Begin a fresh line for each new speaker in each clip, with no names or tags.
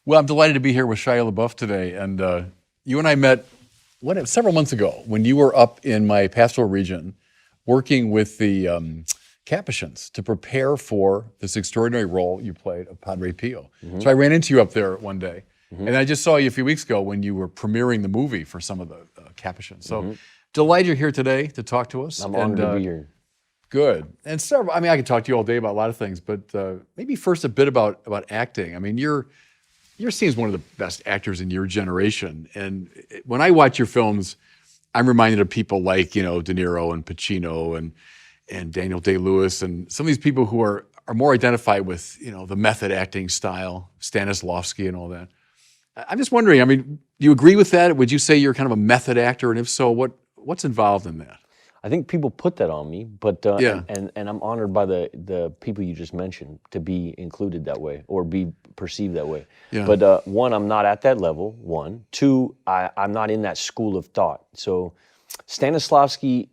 Well, I'm delighted to be here with Shia LaBeouf today. And you and I met several months ago when you were up in my pastoral region working with the Capuchins to prepare for this extraordinary role you played of Padre Pio.
Mm-hmm.
So I ran into you up there one day.
Mm-hmm.
And I just saw you a few weeks ago when you were premiering the movie for some of the Capuchins. So
Mm-hmm.
delighted you're here today to talk to us.
I'm honored to be here.
Good. And several, I can talk to you all day about a lot of things, but maybe first a bit about acting. I mean, you're seen as one of the best actors in your generation. And when I watch your films, I'm reminded of people like, De Niro and Pacino and Daniel Day-Lewis and some of these people who are more identified with, the method acting style, Stanislavski and all that. I'm just wondering, do you agree with that? Would you say you're kind of a method actor? And if so, what's involved in that?
I think people put that on me, but
Yeah.
and I'm honored by the people you just mentioned to be included that way or be perceived that way.
Yeah.
But one, I'm not at that level. One, two, I'm not in that school of thought. So Stanislavski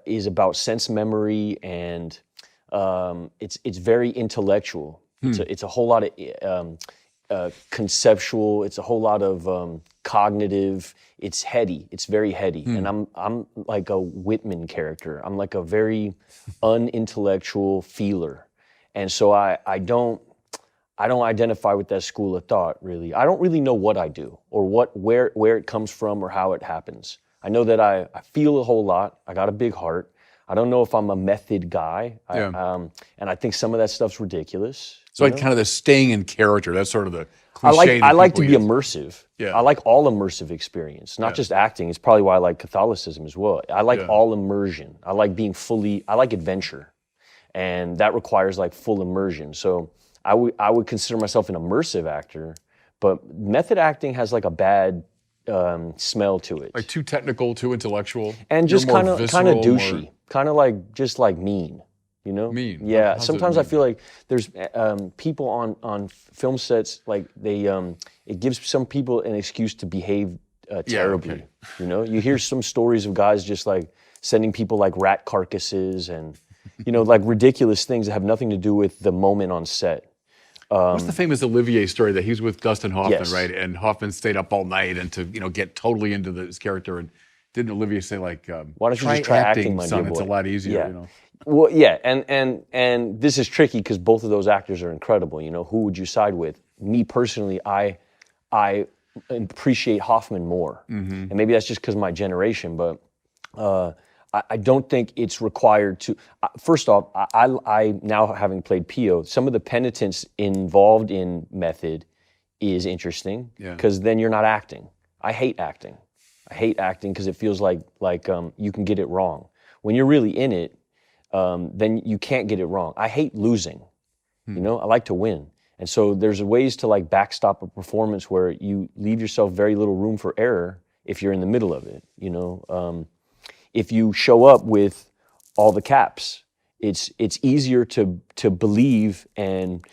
is about sense memory and it's very intellectual. It's a whole lot of conceptual. It's a whole lot of cognitive. It's heady. It's very heady. And I'm like a Whitman character. I'm like a very unintellectual feeler. And so I don't identify with that school of thought, really. I don't really know what I do or where it comes from or how it happens. I know that I feel a whole lot. I got a big heart. I don't know if I'm a method guy.
Yeah.
And I think some of that stuff's ridiculous.
So like kind of the staying in character, that's sort of the cliche.
I like to be immersive.
Yeah.
I like all immersive experience, not just acting. It's probably why I like Catholicism as well. I like all immersion. I like I like adventure. And that requires like full immersion. So I would consider myself an immersive actor, but method acting has like a bad smell to it.
Like too technical, too intellectual.
And just kind of douchey,
more...
kind of like just like mean.
Mean.
Yeah.
How's
Sometimes I feel like there's people on film sets, like it gives some people an excuse to behave terribly.
Yeah, okay.
You hear some stories of guys just like sending people like rat carcasses and like ridiculous things that have nothing to do with the moment on set.
What's the famous Olivier story that he was with Dustin Hoffman,
Yes.
right? And Hoffman stayed up all night and to get totally into his character. And didn't Olivier say like,
why don't you just try acting, my
son?
dear boy?
It's a lot easier.
Yeah. Well, yeah, and this is tricky because both of those actors are incredible. Who would you side with? Me personally, I appreciate Hoffman more, and maybe that's just because of my generation. But I don't think it's required to. First off, I now having played Pio, some of the penitence involved in method is interesting because then you're not acting. I hate acting. I hate acting because it feels like you can get it wrong. When you're really in it, then you can't get it wrong. I hate losing. I like to win. And so there's ways to like backstop a performance where you leave yourself very little room for error if you're in the middle of it. If you show up with all the caps, it's easier to believe and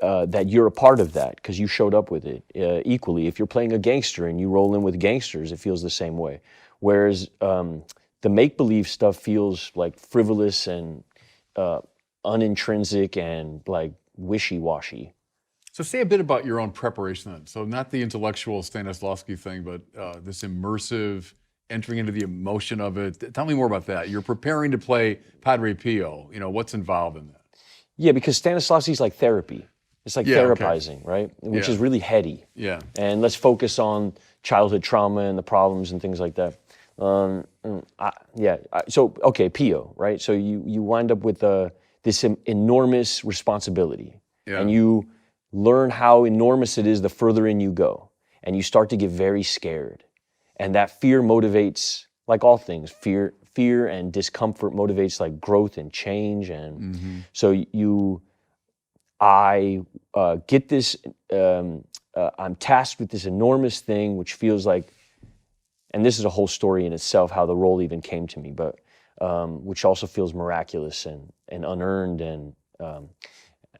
that you're a part of that because you showed up with it equally. If you're playing a gangster and you roll in with gangsters, it feels the same way. Whereas the make-believe stuff feels like frivolous and unintrinsic and like wishy-washy.
So say a bit about your own preparation then. So not the intellectual Stanislavski thing, but this immersive, entering into the emotion of it. Tell me more about that. You're preparing to play Padre Pio. What's involved in that?
Yeah, because Stanislavski's like therapy. It's like therapizing, right? Which is really heady.
Yeah.
And let's focus on childhood trauma and the problems and things like that. So Pio, right? So you wind up with this enormous responsibility, and you learn how enormous it is the further in you go, and you start to get very scared, and that fear motivates, like all things, fear and discomfort motivates like growth and change, and so I get this. I'm tasked with this enormous thing, which feels like. And this is a whole story in itself, how the role even came to me, but which also feels miraculous and unearned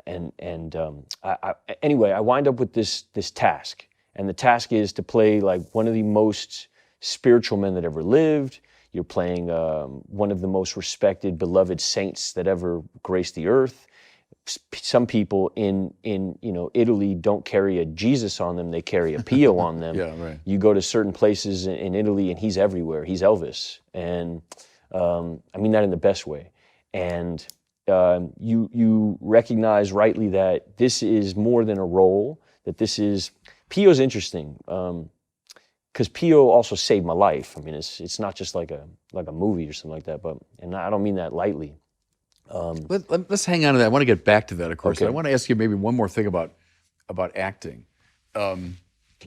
anyway, I wind up with this task, and the task is to play like one of the most spiritual men that ever lived. You're playing one of the most respected, beloved saints that ever graced the earth. some people in Italy don't carry a Jesus on them; they carry a Pio on them.
Yeah, right.
You go to certain places in Italy, and he's everywhere. He's Elvis, and I mean that in the best way. And you recognize rightly that this is more than a role. That this is Pio's interesting because Pio also saved my life. I mean, it's not just like a movie or something like that. And I don't mean that lightly.
Let's hang on to that. I want to get back to that, of course.
Okay.
I want to ask you maybe one more thing about acting.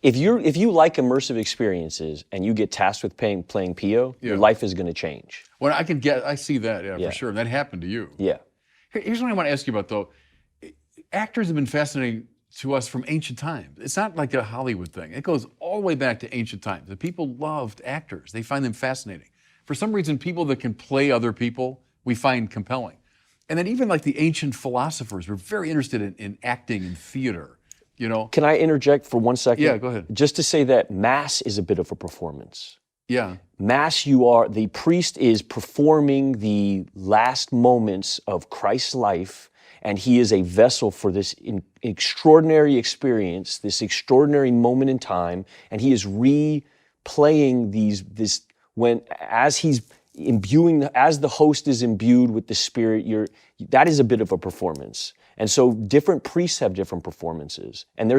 If you like immersive experiences and you get tasked with playing Pio, your life is going to change.
Well, I see that, for sure. That happened to you.
Yeah.
Here's what I want to ask you about, though. Actors have been fascinating to us from ancient times. It's not like a Hollywood thing. It goes all the way back to ancient times. The people loved actors. They find them fascinating. For some reason, people that can play other people, we find compelling. And then even like the ancient philosophers were very interested in acting and theater,
Can I interject for 1 second?
Yeah, go ahead.
Just to say that Mass is a bit of a performance.
Yeah.
Mass, the priest is performing the last moments of Christ's life, and he is a vessel for this extraordinary experience, this extraordinary moment in time, and he is replaying as he's as the host is imbued with the Spirit, that is a bit of a performance. And so different priests have different performances. And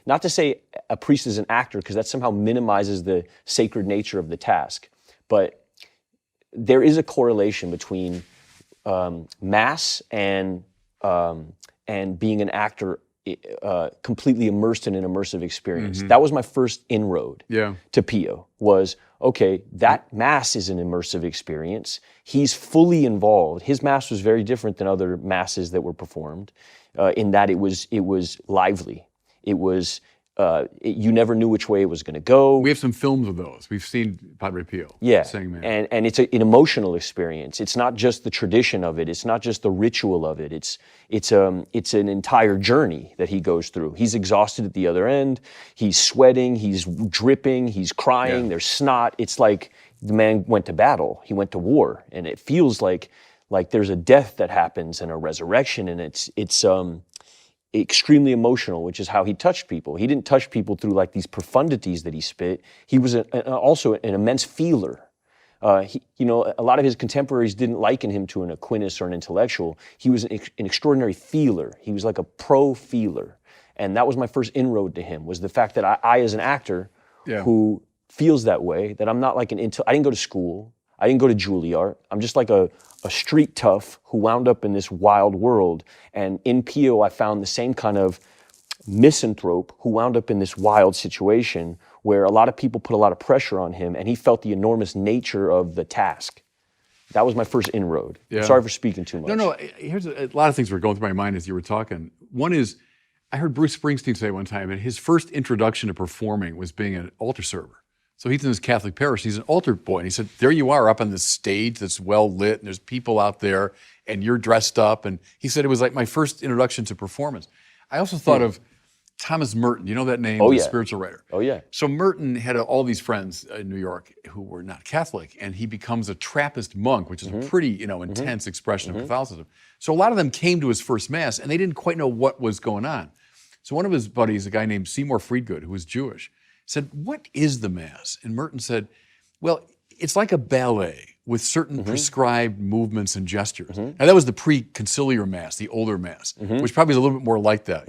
not to say a priest is an actor, because that somehow minimizes the sacred nature of the task, but there is a correlation between Mass and being an actor completely immersed in an immersive experience.
Mm-hmm.
That was my first inroad
to
Pio, was, okay, that Mass is an immersive experience. He's fully involved. His Mass was very different than other Masses that were performed in that it was lively. It was, you never knew which way it was going to go.
We have some films of those. We've seen Padre Pio sing Mass.
And it's an emotional experience. It's not just the tradition of it. It's not just the ritual of it. It's an entire journey that he goes through. He's exhausted at the other end. He's sweating. He's dripping. He's crying. There's snot. It's like the man went to battle. He went to war, and it feels like there's a death that happens and a resurrection, and it's extremely emotional, which is how he touched people. He didn't touch people through like these profundities that he spit. He was also an immense feeler. A lot of his contemporaries didn't liken him to an Aquinas or an intellectual. He was an extraordinary feeler. He was like a pro-feeler. And that was my first inroad to him, was the fact that I as an actor who feels that way, that I'm not like I didn't go to school. I didn't go to Juilliard. I'm just like a street tough who wound up in this wild world. And in Pio, I found the same kind of misanthrope who wound up in this wild situation where a lot of people put a lot of pressure on him, and he felt the enormous nature of the task. That was my first inroad.
Yeah.
Sorry for speaking too much.
No. Here's a lot of things were going through my mind as you were talking. One is, I heard Bruce Springsteen say one time that his first introduction to performing was being an altar server. So he's in his Catholic parish, he's an altar boy, and he said, there you are up on this stage that's well lit, and there's people out there, and you're dressed up, and he said it was like my first introduction to performance. I also thought of Thomas Merton, you know that name, the spiritual writer.
Oh yeah.
So Merton had all these friends in New York who were not Catholic, and he becomes a Trappist monk, which is a pretty, intense expression of Catholicism. So a lot of them came to his first Mass, and they didn't quite know what was going on. So one of his buddies, a guy named Seymour Friedgood, who was Jewish, said, what is the Mass? And Merton said, well, it's like a ballet with certain prescribed movements and gestures. Now that was the pre-conciliar Mass, the older Mass, which probably is a little bit more like that.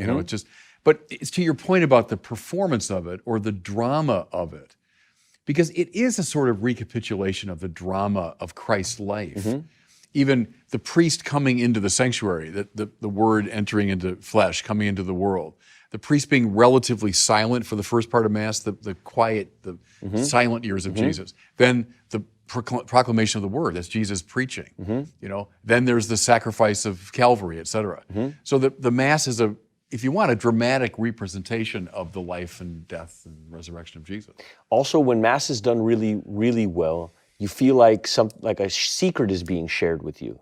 But it's to your point about the performance of it or the drama of it, because it is a sort of recapitulation of the drama of Christ's life. Even the priest coming into the sanctuary, the word entering into flesh, coming into the world, the priest being relatively silent for the first part of Mass, the quiet, the silent years of Jesus. Then the proclamation of the word, that's Jesus preaching. Then there's the sacrifice of Calvary, et cetera. So the Mass is if you want, a dramatic representation of the life and death and resurrection of Jesus.
Also, when Mass is done really, really well, you feel like a secret is being shared with you.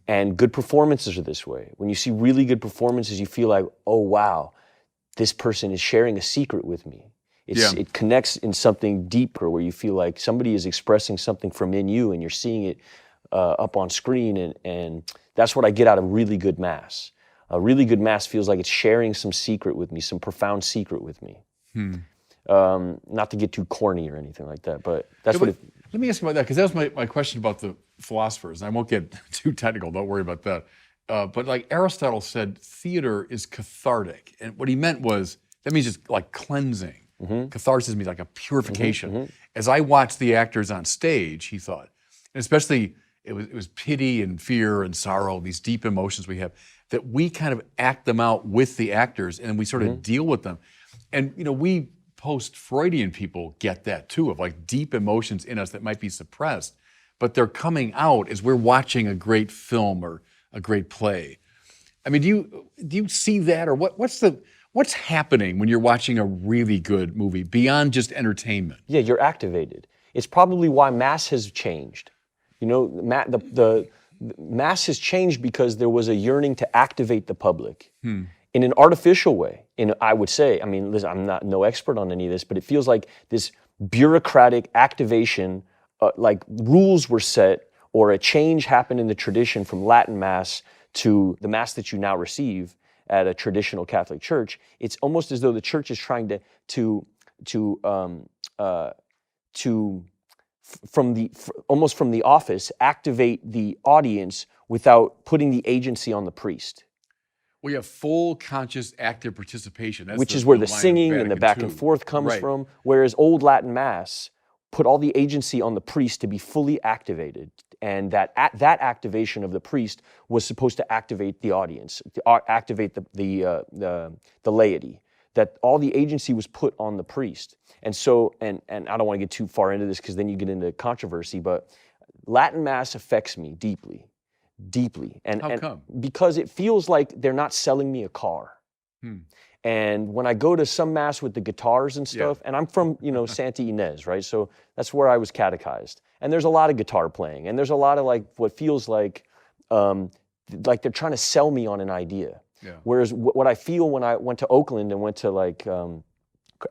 And good performances are this way. When you see really good performances, you feel like, oh wow, this person is sharing a secret with me. It connects in something deeper where you feel like somebody is expressing something from in you, and you're seeing it up on screen, and that's what I get out of really good Mass. A really good Mass feels like it's sharing some secret with me, some profound secret with me. Not to get too corny or anything like that, but that's
Yeah,
what it...
Let me ask you about that, because that was my question about the philosophers, and I won't get too technical, don't worry about that. But like Aristotle said, theater is cathartic. And what he meant was, that means just like cleansing. Catharsis means like a purification. As I watched the actors on stage, he thought, and especially it was pity and fear and sorrow, these deep emotions we have, that we kind of act them out with the actors and we sort of deal with them. And we post-Freudian people get that too, of like deep emotions in us that might be suppressed, but they're coming out as we're watching a great film or a great play. I mean, do you see that, or what's happening when you're watching a really good movie beyond just entertainment?
Yeah, you're activated. It's probably why Mass has changed. The Mass has changed because there was a yearning to activate the public in an artificial way. I would say, I mean, listen, I'm no expert on any of this, but it feels like this bureaucratic activation, like rules were set or a change happened in the tradition from Latin Mass to the Mass that you now receive at a traditional Catholic church. It's almost as though the church is trying almost from the office, activate the audience without putting the agency on the priest.
We have full, conscious, active participation. That's
which is where the
line of
singing and the
Vatican
back
II.
and forth comes
Right.
from, whereas old Latin Mass put all the agency on the priest to be fully activated, and that activation of the priest was supposed to activate the audience, to activate the laity. That all the agency was put on the priest. And so, and I don't want to get too far into this because then you get into controversy, but Latin Mass affects me deeply.
How come?
Because it feels like they're not selling me a car. And when I go to some Mass with the guitars and stuff, and I'm from, Santa Ynez, right? So that's where I was catechized. And there's a lot of guitar playing, and there's a lot of like what feels like they're trying to sell me on an idea.
Yeah.
Whereas what I feel when I went to Oakland and went to like,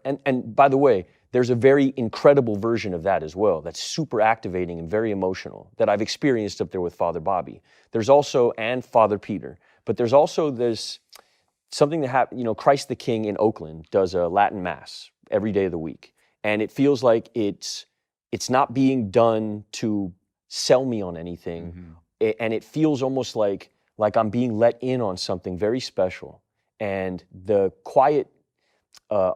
and by the way, there's a very incredible version of that as well that's super activating and very emotional that I've experienced up there with Father Bobby. There's also, and Father Peter, but there's also this something that happened, Christ the King in Oakland does a Latin Mass every day of the week. And it feels like it's not being done to sell me on anything. And it feels almost like I'm being let in on something very special. And the quiet, it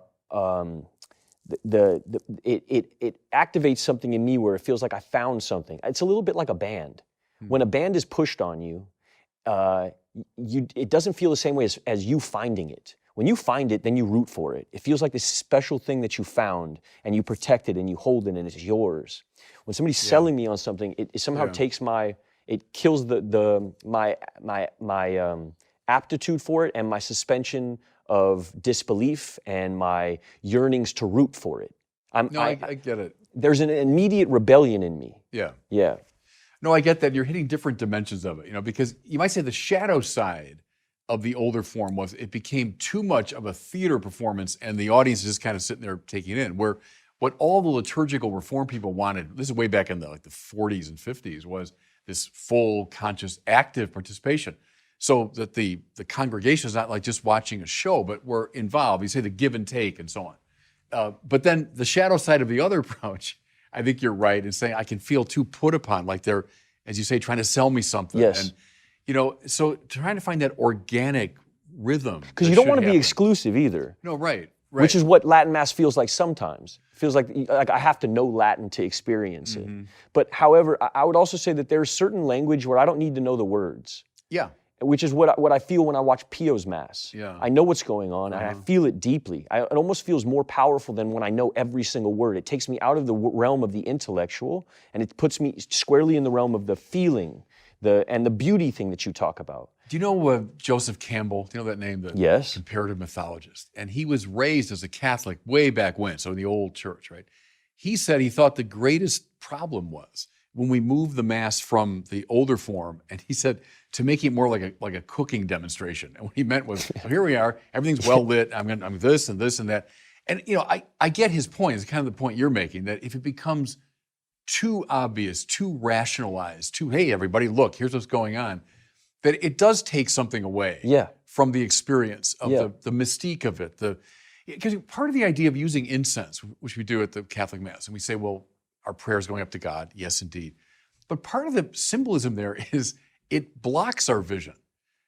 activates something in me where it feels like I found something. It's a little bit like a band. When a band is pushed on you, it doesn't feel the same way as you finding it. When you find it, then you root for it. It feels like this special thing that you found, and you protect it, and you hold it, and it's yours. When somebody's selling me on something, it somehow takes it kills my aptitude for it and my suspension of disbelief and my yearnings to root for it.
I get it.
There's an immediate rebellion in me. Yeah.
No, I get that. You're hitting different dimensions of it, because you might say the shadow side of the older form was it became too much of a theater performance and the audience is just kind of sitting there taking it in, where what all the liturgical reform people wanted, this is way back in the 40s and 50s, was this full, conscious, active participation. So that the congregation is not like just watching a show, but we're involved. You say the give and take and so on. But then the shadow side of the other approach, I think you're right in saying I can feel too put upon, like they're, as you say, trying to sell me something.
Yes.
And, so trying to find that organic rhythm.
Because you don't want to be exclusive either.
No, right.
Which is what Latin Mass feels like sometimes. It feels like I have to know Latin to experience it. But however, I would also say that there's certain language where I don't need to know the words.
Yeah.
Which is what I feel when I watch Pio's Mass.
Yeah.
I know what's going on, and I feel it deeply. It almost feels more powerful than when I know every single word. It takes me out of the realm of the intellectual, and it puts me squarely in the realm of the feeling, and the beauty thing that you talk about.
Do you know Joseph Campbell? Do you know that name? The
Yes.
comparative mythologist. And he was raised as a Catholic way back when, so in the old church, right? He said he thought the greatest problem was when we moved the Mass from the older form, and he said to make it more like a cooking demonstration. And what he meant was, well, here we are, everything's well lit. I'm this and this and that. And I get his point. It's kind of the point you're making, that if it becomes too obvious, too rationalized, hey everybody, look, here's what's going on, that it does take something away from the experience of
Yeah.
the mystique of it. Because part of the idea of using incense, which we do at the Catholic Mass, and we say, well, our prayer is going up to God. Yes, indeed. But part of the symbolism there is it blocks our vision.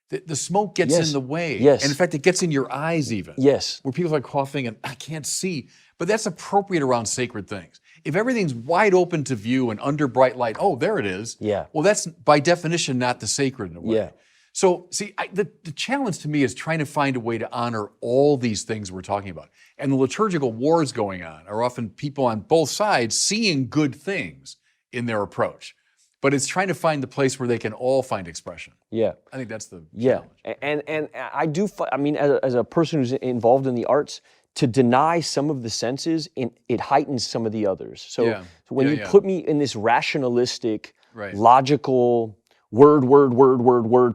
The smoke gets
Yes.
in the way.
Yes.
And in fact, it gets in your eyes even.
Yes.
Where people are coughing and I can't see. But that's appropriate around sacred things. If everything's wide open to view and under bright light, oh, there it is.
Yeah.
Well, that's by definition not the sacred in a way.
Yeah.
So, see, the challenge to me is trying to find a way to honor all these things we're talking about. And the liturgical wars going on are often people on both sides seeing good things in their approach. But it's trying to find the place where they can all find expression.
Yeah.
I think that's the
Yeah,
challenge.
and I do. I mean, as a person who's involved in the arts, to deny some of the senses, it heightens some of the others. So,
Yeah.
so when
Yeah,
you
yeah.
put me in this rationalistic,
Right.
logical word,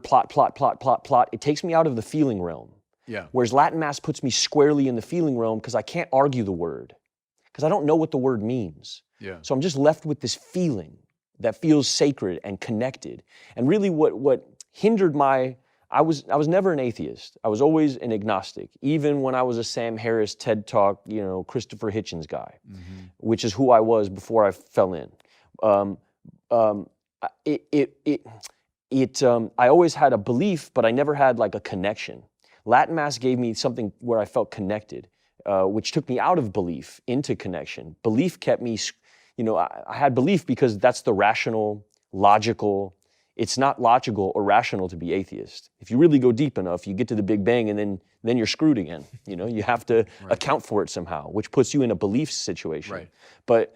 plot, it takes me out of the feeling realm.
Yeah.
Whereas Latin Mass puts me squarely in the feeling realm because I can't argue the word, because I don't know what the word means.
Yeah.
So I'm just left with this feeling that feels sacred and connected. And really what hindered I was never an atheist. I was always an agnostic, even when I was a Sam Harris, TED Talk, Christopher Hitchens guy, which is who I was before I fell in. I always had a belief, but I never had like a connection. Latin Mass gave me something where I felt connected, which took me out of belief into connection. Belief kept me, I had belief because that's the rational, logical. It's not logical or rational to be atheist. If you really go deep enough, you get to the Big Bang and then you're screwed again. You have to account for it somehow, which puts you in a belief situation.
Right.
But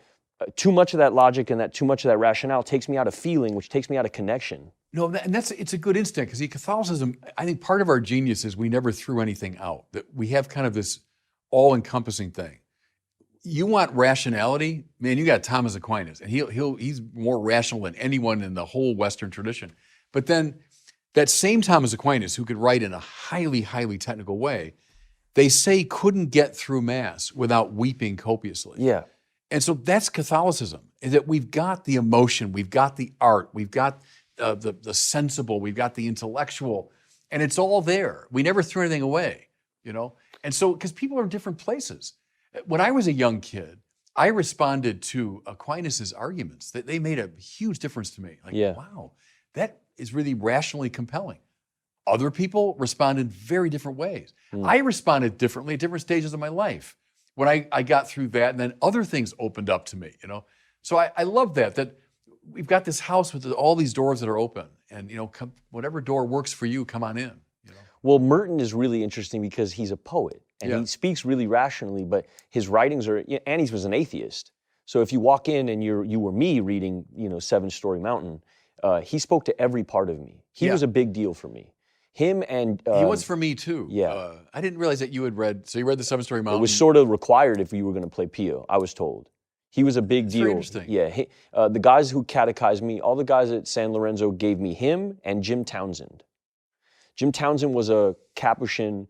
too much of that logic and too much of that rationale takes me out of feeling, which takes me out of connection.
No, it's a good instinct because Catholicism, I think part of our genius is we never threw anything out, that we have kind of this all-encompassing thing. You want rationality, man, you got Thomas Aquinas, and he's more rational than anyone in the whole Western tradition. But then that same Thomas Aquinas, who could write in a highly, highly technical way, they say couldn't get through Mass without weeping copiously.
Yeah.
And so that's Catholicism, is that we've got the emotion, we've got the art, we've got the sensible, we've got the intellectual, and it's all there. We never threw anything away, And so, because people are in different places. When I was a young kid, I responded to Aquinas' arguments. They made a huge difference to me. Like, wow, that is really rationally compelling. Other people respond in very different ways. I responded differently at different stages of my life. When I got through that, and then other things opened up to me, So I love that we've got this house with all these doors that are open, and whatever door works for you, come on in.
Well, Merton is really interesting because he's a poet, and he speaks really rationally, but his writings are, and he was an atheist. So if you walk in and you were me reading, Seven Story Mountain, he spoke to every part of me. He was a big deal for me. Him and...
he was for me too.
Yeah.
I didn't realize that you had read, so you read the Seven Story Mountain.
It was sort of required if you were going to play Pio, I was told. He was a big deal.
Very interesting.
Yeah. The guys who catechized me, all the guys at San Lorenzo gave me him and Jim Townsend. Jim Townsend was a Capuchin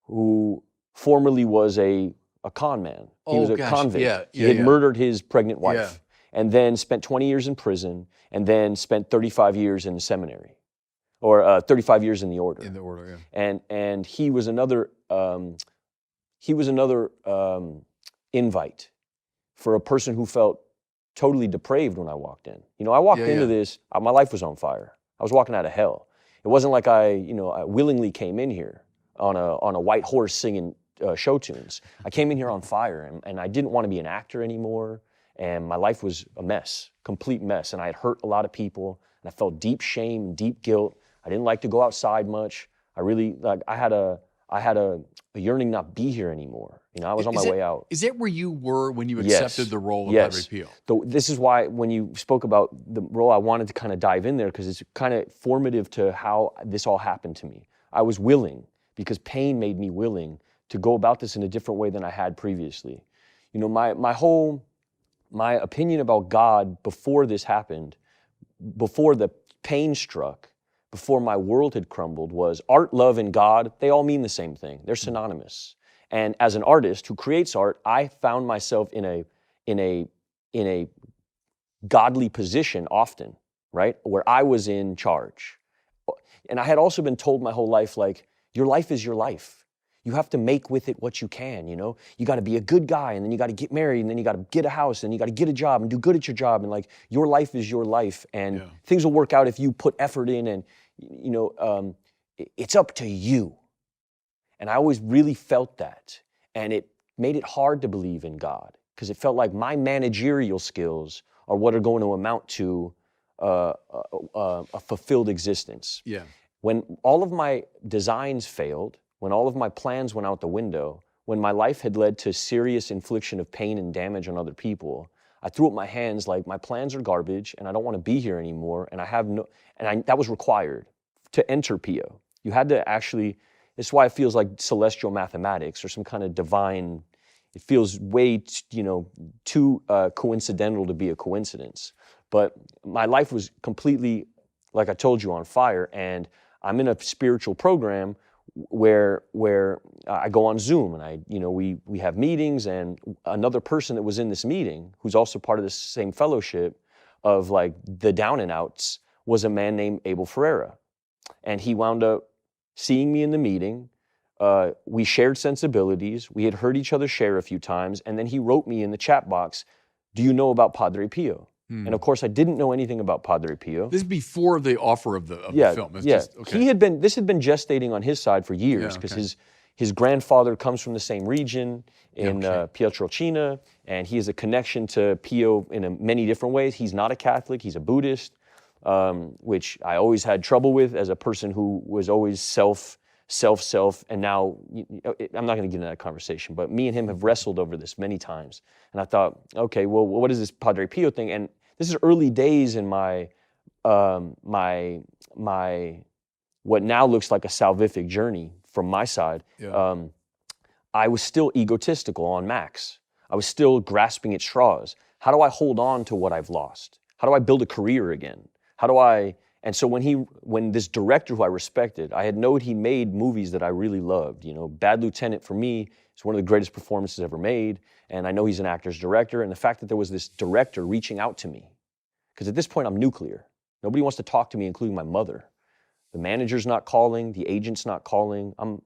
who formerly was a con man. He was a convict. He had murdered his pregnant wife and then spent 20 years in prison and then spent 35 years in the seminary, or 35 years in the order.
In the order, yeah.
And he was another invite for a person who felt totally depraved when I walked in. I walked into this, my life was on fire. I was walking out of hell. It wasn't like I willingly came in here on a white horse singing show tunes. I came in here on fire, and I didn't want to be an actor anymore, and my life was a mess, complete mess, and I had hurt a lot of people, and I felt deep shame, deep guilt. I didn't like to go outside much. I really, I had a yearning not be here anymore. I was on my way out.
Is that where you were when you accepted the role of Padre Pio?
This is why when you spoke about the role, I wanted to kind of dive in there because it's kind of formative to how this all happened to me. I was willing because pain made me willing to go about this in a different way than I had previously. My opinion about God before this happened, before the pain struck, before my world had crumbled, was art, love, and God, they all mean the same thing. They're synonymous. And as an artist who creates art, I found myself in a godly position often, right? Where I was in charge. And I had also been told my whole life, like, Your life is your life. You have to make with it what you can, you know? You got to be a good guy, and then you got to get married, and then you got to get a house, and you got to get a job and do good at your job. And like, your life is your life, and things will work out if you put effort in, and, you know, it's up to you. And I always really felt that. And it made it hard to believe in God, because it felt like my managerial skills are what are going to amount to a fulfilled existence.
Yeah.
When all of my designs failed, when all of my plans went out the window, when my life had led to serious infliction of pain and damage on other people, I threw up my hands like, my plans are garbage, and I don't want to be here anymore, and that was required to enter PO. You had to actually, it's why it feels like celestial mathematics or some kind of divine, it feels way, too coincidental to be a coincidence. But my life was completely, like I told you, on fire, and I'm in a spiritual program where I go on Zoom, and we have meetings, and another person that was in this meeting, who's also part of this same fellowship of like the down and outs, was a man named Abel Ferreira. And he wound up seeing me in the meeting. We shared sensibilities. We had heard each other share a few times. And then he wrote me in the chat box, "Do you know about Padre Pio?" And of course, I didn't know anything about Padre Pio.
This is before the offer of the film. It's just, okay.
This had been gestating on his side for years, because his grandfather comes from the same region in Pietrelcina, and he has a connection to Pio in many different ways. He's not a Catholic, he's a Buddhist, which I always had trouble with as a person who was always self, and now, I'm not going to get into that conversation, but me and him have wrestled over this many times. And I thought, okay, well, what is this Padre Pio thing? And this is early days in my what now looks like a salvific journey from my side. I was still egotistical en max. I was still grasping at straws. How do I hold on to what I've lost? How do I build a career again? And so when this director who I respected, I had known he made movies that I really loved. Bad Lieutenant for me is one of the greatest performances ever made, and I know he's an actor's director, and the fact that there was this director reaching out to me, because at this point I'm nuclear. Nobody wants to talk to me, including my mother. The manager's not calling, the agent's not calling. I'm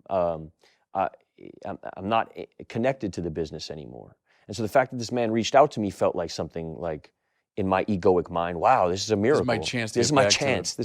not connected to the business anymore. And so the fact that this man reached out to me felt like something like, in my egoic mind, wow, this is a miracle.
This is my chance.
This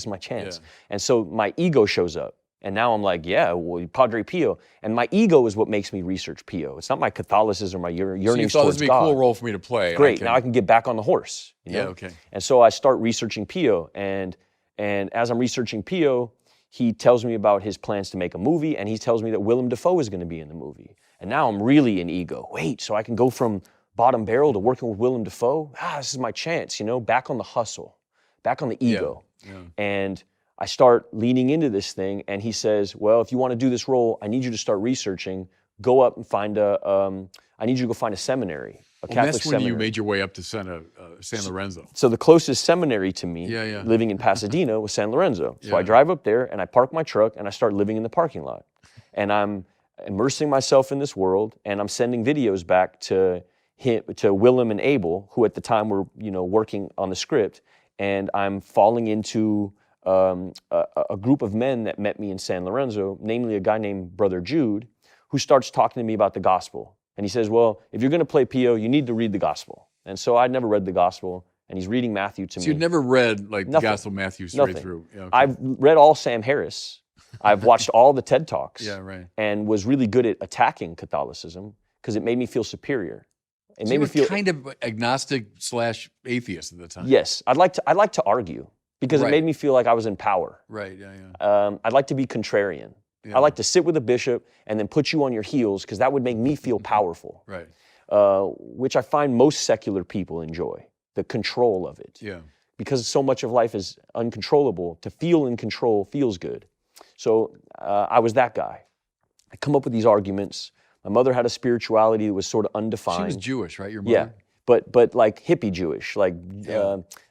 is my chance. Yeah. And so my ego shows up. And now I'm like, yeah, well, Padre Pio. And my ego is what makes me research Pio. It's not my Catholicism or my yearnings towards God. So you thought this would be
a cool role for me to play.
Great, now I can get back on the horse.
Yeah, okay.
And so I start researching Pio. And as I'm researching Pio, he tells me about his plans to make a movie, and he tells me that Willem Dafoe is going to be in the movie. And now I'm really in ego. Wait, so I can go from bottom barrel to working with Willem Dafoe? This is my chance, back on the hustle, back on the ego. Yeah. And I start leaning into this thing, and he says, well, if you want to do this role, I need you to start researching. Go up and find I need you to go find a seminary, a Catholic
that's when
seminary.
You made your way up to San Lorenzo.
So the closest seminary to me, living in Pasadena, was San Lorenzo. So I drive up there, and I park my truck, and I start living in the parking lot. And I'm immersing myself in this world, and I'm sending videos back to Willem and Abel, who at the time were, working on the script, and I'm falling into a group of men that met me in San Lorenzo, namely a guy named Brother Jude, who starts talking to me about the gospel. And he says, well, if you're going to play Pio, you need to read the gospel. And so I'd never read the gospel, and he's reading Matthew to me.
So you'd never read the Gospel of Matthew straight through?
Yeah, okay. I've read all Sam Harris. I've watched all the TED Talks. And was really good at attacking Catholicism because it made me feel superior. It made me feel
kind of agnostic / atheist at the time.
Yes, I'd like to argue because it made me feel like I was in power.
Right. Yeah.
I'd like to be contrarian. Yeah. I like to sit with a bishop and then put you on your heels because that would make me feel powerful.
Right.
Which I find most secular people enjoy, the control of it.
Yeah.
Because so much of life is uncontrollable. To feel in control feels good. So I was that guy. I come up with these arguments. My mother had a spirituality that was sort of undefined.
She was Jewish, right? Your mother?
Yeah, but like hippie Jewish,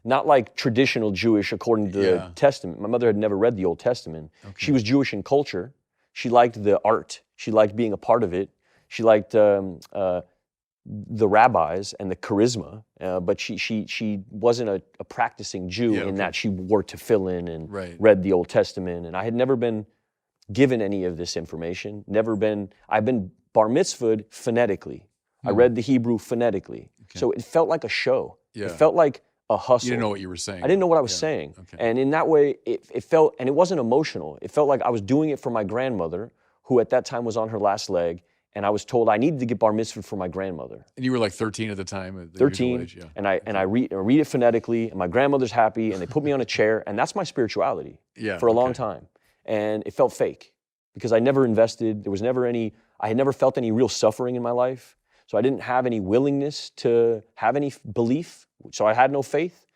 not like traditional Jewish according to the Testament. My mother had never read the Old Testament. Okay. She was Jewish in culture. She liked the art. She liked being a part of it. She liked the rabbis and the charisma, but she wasn't a practicing Jew in that she wore tefillin and read the Old Testament. And I had never been given any of this information. I've been bar mitzvahed phonetically. I read the Hebrew phonetically.
Okay.
So it felt like a show.
Yeah.
It felt like a hustle.
You didn't know what you were saying.
I didn't know what I was saying.
Okay.
And in that way, it felt, and it wasn't emotional. It felt like I was doing it for my grandmother, who at that time was on her last leg, and I was told I needed to get bar mitzvah for my grandmother.
And you were like 13 at the time? At the
13,
age, yeah.
and I read it phonetically, and my grandmother's happy, and they put me on a chair, and that's my spirituality for a long time. And it felt fake, because I never invested, I had never felt any real suffering in my life, so I didn't have any willingness to have any belief, so I had no faith.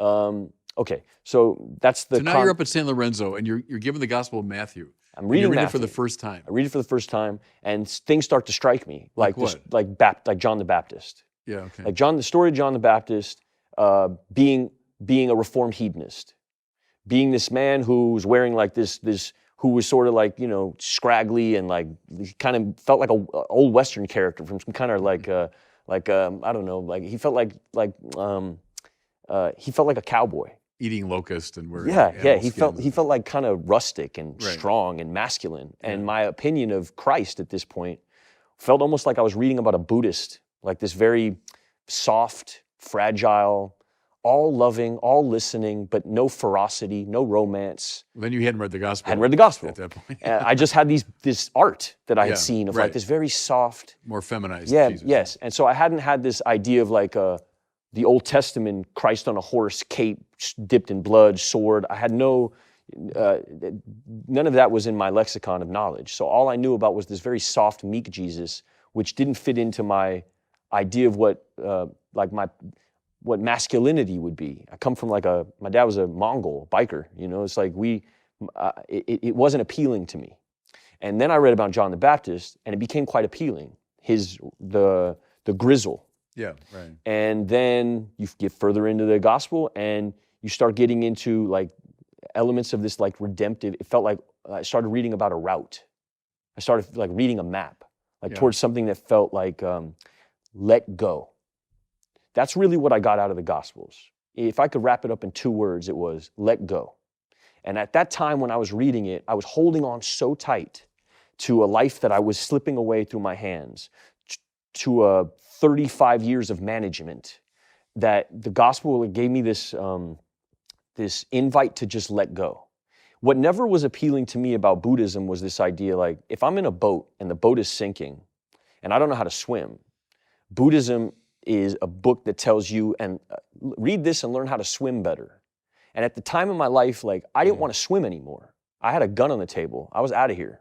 Okay, so that's the...
So now you're up at San Lorenzo, and you're given the Gospel of Matthew.
I'm reading
You're reading
Matthew.
it for the first time.
I read it for the first time, and things start to strike me,
Like what?
like John the Baptist.
Yeah, okay.
Like the story of John the Baptist, being a reformed hedonist, being this man who's wearing like this who was sort of like, scraggly, and like he kind of felt like a old Western character from some kind of like I don't know, like he felt like a cowboy.
Eating locust and wearing
He felt like kind of rustic and strong and masculine. And my opinion of Christ at this point felt almost like I was reading about a Buddhist, like this very soft, fragile, all loving, all listening, but no ferocity, no romance.
Then you hadn't read the Gospel.
I hadn't read the Gospel
at that point.
I just had this art that I had seen of like this very soft,
more feminized Jesus.
Yes. And so I hadn't had this idea of like the Old Testament Christ on a horse, cape dipped in blood, sword. I had none of that was in my lexicon of knowledge. So all I knew about was this very soft, meek Jesus, which didn't fit into my idea of what masculinity would be. I come from my dad was a Mongol biker, it's like it wasn't appealing to me. And then I read about John the Baptist, and it became quite appealing. The grizzle.
Yeah, right.
And then you get further into the gospel, and you start getting into like elements of this like redemptive. It felt like I started reading about a route. I started like reading a map, towards something that felt like let go. That's really what I got out of the Gospels. If I could wrap it up in 2 words, it was let go. And at that time when I was reading it, I was holding on so tight to a life that I was slipping away through my hands, to 35 years of management, that the Gospel gave me this invite to just let go. What never was appealing to me about Buddhism was this idea, like, if I'm in a boat and the boat is sinking and I don't know how to swim, Buddhism is a book that tells you, and read this and learn how to swim better. And at the time in my life, like, I didn't want to swim anymore. I had a gun on the table. I was out of here.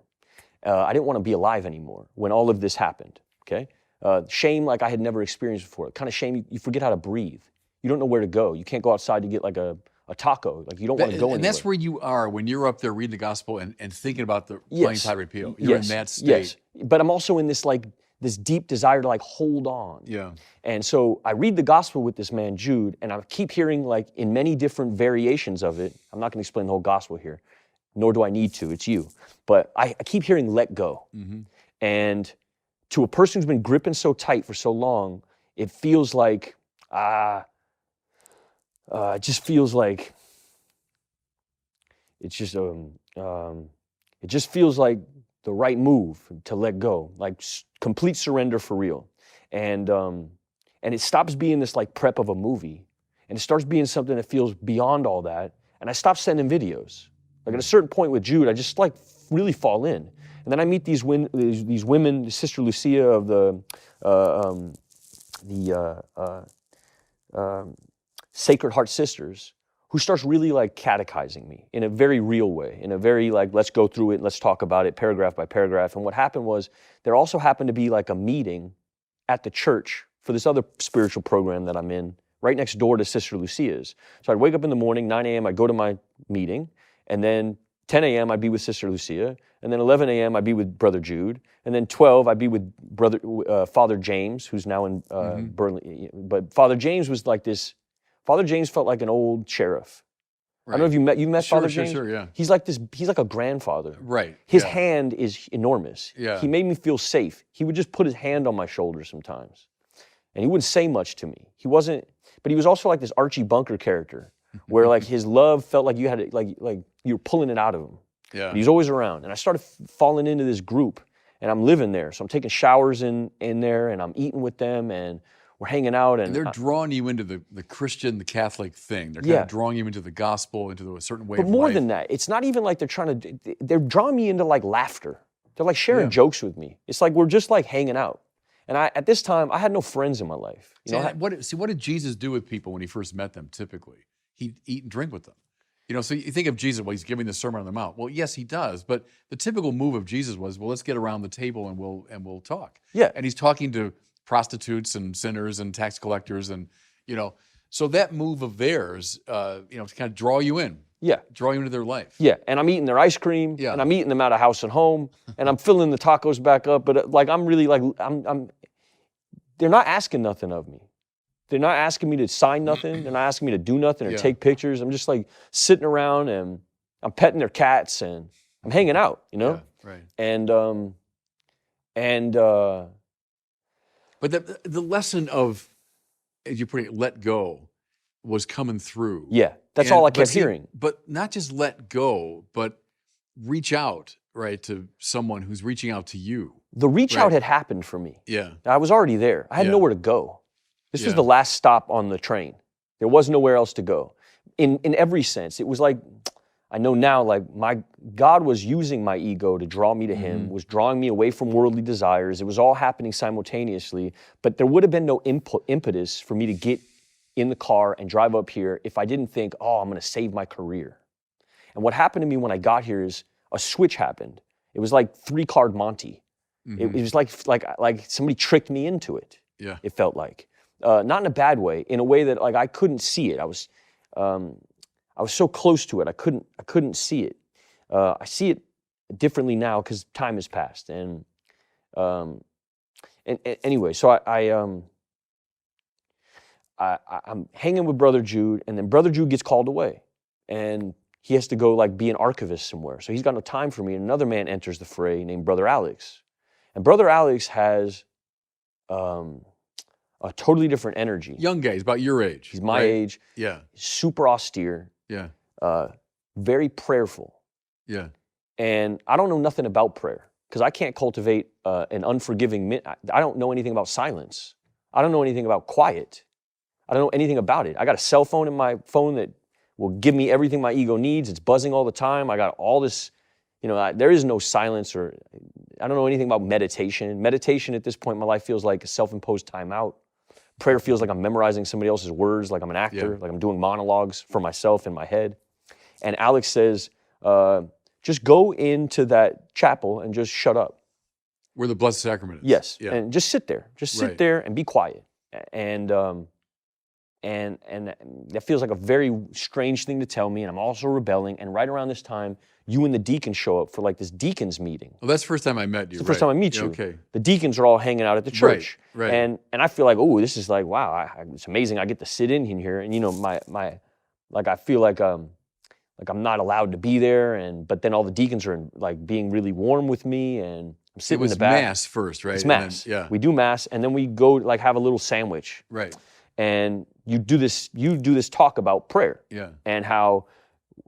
I didn't want to be alive anymore when all of this happened, okay? Shame like I had never experienced before. Kind of shame, you forget how to breathe. You don't know where to go. You can't go outside to get like a taco. Like, you don't want to go anywhere.
And that's where you are when you're up there reading the Gospel and thinking about the playing tide repeal. You're in that state.
Yes, but I'm also in this this deep desire to like hold on.
Yeah.
And so I read the Gospel with this man, Jude, and I keep hearing like in many different variations of it. I'm not going to explain the whole Gospel here, nor do I need to. It's you. But I keep hearing let go. Mm-hmm. And to a person who's been gripping so tight for so long, it feels like, it just feels like, it just feels like the right move to let go, like complete surrender for real. And it stops being this like prep of a movie, and it starts being something that feels beyond all that. And I stop sending videos. Like at a certain point with Jude, I just like really fall in. And then I meet these women, Sister Lucia of the Sacred Heart Sisters, who starts really like catechizing me in a very real way, in a very like, let's go through it, let's talk about it paragraph by paragraph. And what happened was, there also happened to be like a meeting at the church for this other spiritual program that I'm in, right next door to Sister Lucia's. So I'd wake up in the morning, 9 a.m., I'd go to my meeting, and then 10 a.m. I'd be with Sister Lucia, and then 11 a.m. I'd be with Brother Jude, and then 12 I'd be with Father James, who's now in Berlin. But Father James was like this. Father James felt like an old sheriff. Right. I don't know if you met Father James.
Sure, yeah.
He's like a grandfather.
Right.
His hand is enormous.
Yeah.
He made me feel safe. He would just put his hand on my shoulder sometimes, and he wouldn't say much to me. He wasn't, but he was also like this Archie Bunker character, where like his love felt like you had like you were pulling it out of him.
Yeah.
But he's always around. And I started falling into this group, and I'm living there. So I'm taking showers in there, and I'm eating with them, and we're hanging out.
And they're drawing you into the Christian, the Catholic thing. They're kind
Yeah.
of drawing you into the gospel, into a certain way
But
of
more
life.
than that, it's not even like they're drawing me into like laughter. They're like sharing jokes with me. It's like we're just like hanging out. And at this time, I had no friends in my life. You know,
What did Jesus do with people when he first met them, typically? He'd eat and drink with them. You know, so you think of Jesus, well, he's giving the Sermon on the Mount. Well, yes, he does. But the typical move of Jesus was, well, let's get around the table and we'll talk.
Yeah.
And he's talking to prostitutes and sinners and tax collectors, and you know, so that move of theirs, to kind of draw you in.
Yeah.
Draw you into their life.
Yeah, and I'm eating their ice cream,
Yeah.
and I'm eating them out of house and home, and I'm filling the tacos back up. But like, I'm really like, they're not asking nothing of me. They're not asking me to sign nothing. They're not asking me to do nothing or take pictures. I'm just like sitting around, and I'm petting their cats, and I'm hanging out, you know?
Yeah, right. But the lesson of, as you put it, let go, was coming through.
Yeah, that's all I kept hearing.
But not just let go, but reach out, right, to someone who's reaching out to you.
The reach out had happened for me.
Yeah.
I was already there. I had nowhere to go. This was the last stop on the train. There was nowhere else to go. In every sense, it was like, I know now, like my God was using my ego to draw me to him, was drawing me away from worldly desires. It was all happening simultaneously, but there would have been no impetus for me to get in the car and drive up here if I didn't think, oh, I'm gonna save my career. And what happened to me when I got here is a switch happened. It was like 3-card Monty. It was like somebody tricked me into it.
Yeah.
It felt like. Not in a bad way, in a way that like I couldn't see it. I was so close to it, I couldn't see it. I see it differently now because time has passed. And anyway, so I'm hanging with Brother Jude, and then Brother Jude gets called away, and he has to go like be an archivist somewhere. So he's got no time for me. And another man enters the fray named Brother Alex, and Brother Alex has a totally different energy.
Young guy, he's about your age.
He's my age.
Yeah.
Super austere.
Yeah.
Very prayerful.
Yeah.
And I don't know nothing about prayer because I can't cultivate an unforgiving. I don't know anything about silence. I don't know anything about quiet. I don't know anything about it. I got a cell phone in my phone that will give me everything my ego needs. It's buzzing all the time. I got all this, there is no silence, or I don't know anything about meditation. Meditation at this point in my life feels like a self-imposed timeout. Prayer feels like I'm memorizing somebody else's words, like I'm an actor, like I'm doing monologues for myself in my head. And Alex says, just go into that chapel and just shut up.
Where the Blessed Sacrament is.
Yes,
Yeah.
and just sit there. Just sit there and be quiet. And that feels like a very strange thing to tell me, and I'm also rebelling. And right around this time, you and the deacons show up for like this deacons meeting.
Well, that's the first time I met you.
It's the first time I meet you.
Okay.
The deacons are all hanging out at the church.
Right.
And I feel like, oh, this is like, wow, it's amazing. I get to sit in here, and I feel like I'm not allowed to be there. But then all the deacons are like being really warm with me, and I'm sitting in the back.
It was Mass first, right?
It's Mass.
Yeah.
We do Mass, and then we go like have a little sandwich.
Right.
And you do this talk about prayer.
Yeah.
And how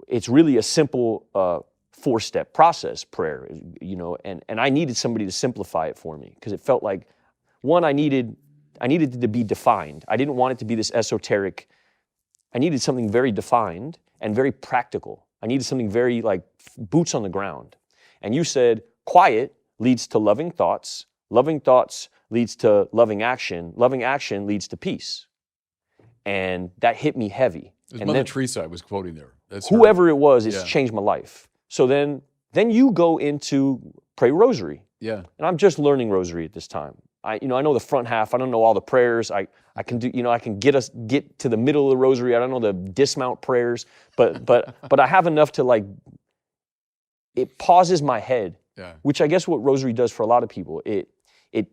it's really a simple 4-step process, prayer, and I needed somebody to simplify it for me, because it felt like, one, I needed it to be defined. I didn't want it to be this esoteric. I needed something very defined and very practical. I needed something very like boots on the ground. And you said, quiet leads to loving thoughts leads to loving action leads to peace. And that hit me heavy.
It was
And
Mother
then,
Teresa I was quoting there. That's her.
whoever it was, it's
Yeah.
changed my life. So then you go into pray rosary.
Yeah.
And I'm just learning rosary at this time. I know the front half. I don't know all the prayers. I can do, I can get to the middle of the rosary. I don't know the dismount prayers, but I have enough to like, it pauses my head,
Yeah.
which I guess what rosary does for a lot of people. It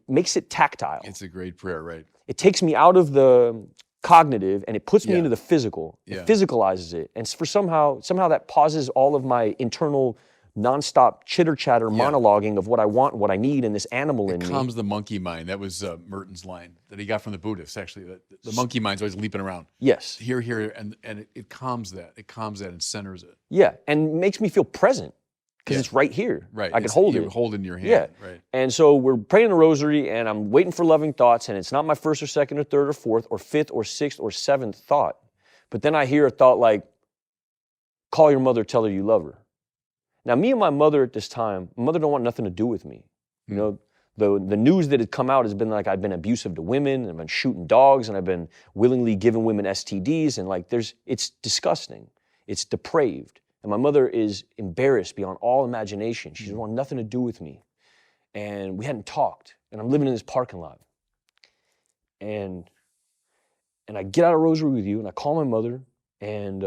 makes it tactile.
It's a great prayer, right?
It takes me out of the cognitive and it puts me into the physical.
Yeah.
It physicalizes it. And for somehow that pauses all of my internal nonstop chitter-chatter monologuing of what I want, what I need, and this animal in me.
Calms the monkey mind. That was Merton's line that he got from the Buddhists, actually. The monkey mind's always leaping around.
Yes.
Here, and it calms that. It calms that and centers it.
Yeah, and makes me feel present. because it's right here.
Right.
I can hold
you
it.
hold it in your hand.
Yeah.
Right.
And so we're praying the rosary, and I'm waiting for loving thoughts, and it's not my first or second or third or fourth or fifth or sixth or seventh thought. But then I hear a thought like, call your mother, tell her you love her. Now, me and my mother at this time, my mother don't want nothing to do with me. You know, the news that had come out has been like I've been abusive to women, and I've been shooting dogs, and I've been willingly giving women STDs, and like it's disgusting. It's depraved. And my mother is embarrassed beyond all imagination. She doesn't want nothing to do with me. And we hadn't talked, and I'm living in this parking lot. And I get out of rosary with you, and I call my mother, and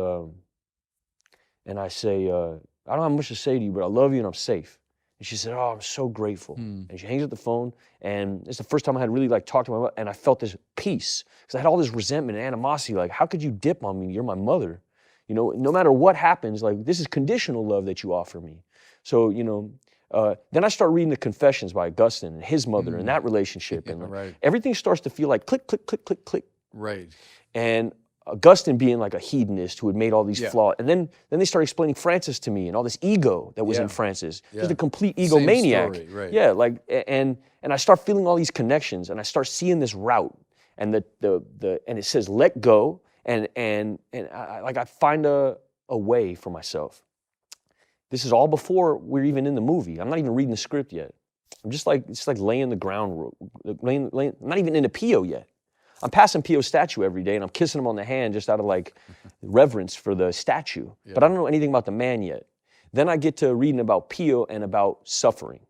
I say, I don't have much to say to you, but I love you and I'm safe. And she said, oh, I'm so grateful. And she hangs up the phone, and it's the first time I had really like talked to my mother, and I felt this peace. Because I had all this resentment and animosity, like, how could you dip on me? You're my mother. You know, no matter what happens, like, this is conditional love that you offer me. So, you know, then I start reading the Confessions by Augustine and his mother and that relationship. And like, everything starts to feel like click, click, click, click, click.
Right.
And Augustine being like a hedonist who had made all these flaws. And then they started explaining Francis to me and all this ego that was in Francis. Just a complete egomaniac.
Same story, right.
Yeah, like, and I start feeling all these connections, and I start seeing this route, and and it says let go, and I find a way for myself. This is all before we're even in the movie. I'm not even reading the script yet. I'm just like, it's like laying the ground, I'm not even into Pio yet. I'm passing Pio's statue every day, and I'm kissing him on the hand just out of like reverence for the statue. But I don't know anything about the man yet. Then I get to reading about Pio and about suffering.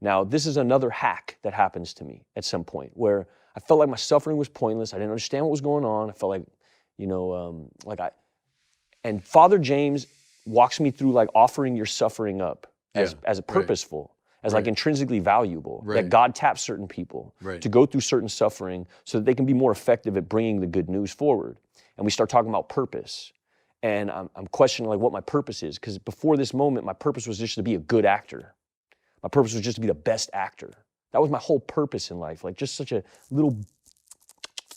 Now, this is another hack that happens to me at some point where I felt like my suffering was pointless. I didn't understand what was going on. I felt like, you know, and Father James walks me through like offering your suffering up as a purposeful. As like intrinsically valuable, that God taps certain people to go through certain suffering so that they can be more effective at bringing the good news forward. And we start talking about purpose. And I'm questioning like what my purpose is, because before this moment, my purpose was just to be a good actor. My purpose was just to be the best actor. That was my whole purpose in life, like just such a little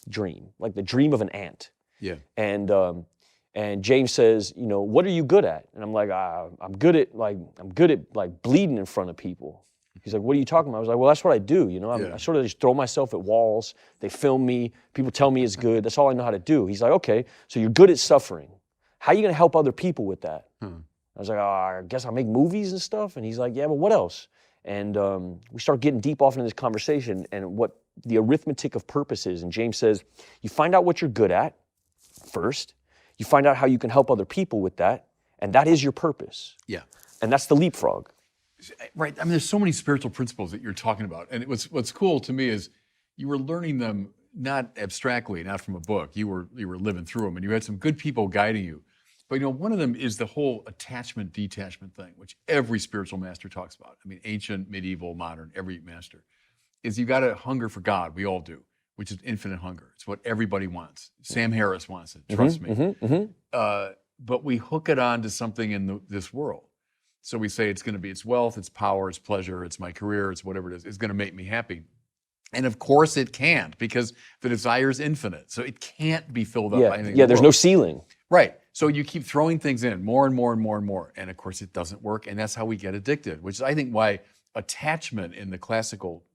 dream, like the dream of an ant. Yeah. And James says, you know, what are you good at? And I'm like, I'm good at bleeding in front of people. He's like, what are you talking about? I was like, well, that's what I do. You know, I sort of just throw myself at walls. They film me. People tell me it's good. That's all I know how to do. He's like, okay, so you're good at suffering. How are you going to help other people with that? I was like, I guess I'll make movies and stuff. And he's like, yeah, but what else? And we start getting deep off into this conversation and what the arithmetic of purpose is. And James says, you find out what you're good at first. You find out how you can help other people with that, and that is your purpose. Yeah. And that's the leapfrog.
Right. I mean, there's so many spiritual principles that you're talking about. And what's cool to me is you were learning them not abstractly, not from a book. You were living through them, and you had some good people guiding you. But, you know, one of them is the whole attachment, detachment thing, which every spiritual master talks about. I mean, ancient, medieval, modern, every master, is you got to hunger for God. We all do. Which is infinite hunger. It's what everybody wants. Sam Harris wants it, trust me. But we hook it on to something in this world. So we say it's wealth, it's power, it's pleasure, it's my career, it's whatever it is. It's going to make me happy. And of course it can't, because the desire is infinite. So it can't be filled up by anything.
Yeah, there's no ceiling.
Right. So you keep throwing things in, more and more and more and more. And of course it doesn't work. And that's how we get addicted, which is, I think, why attachment in the classical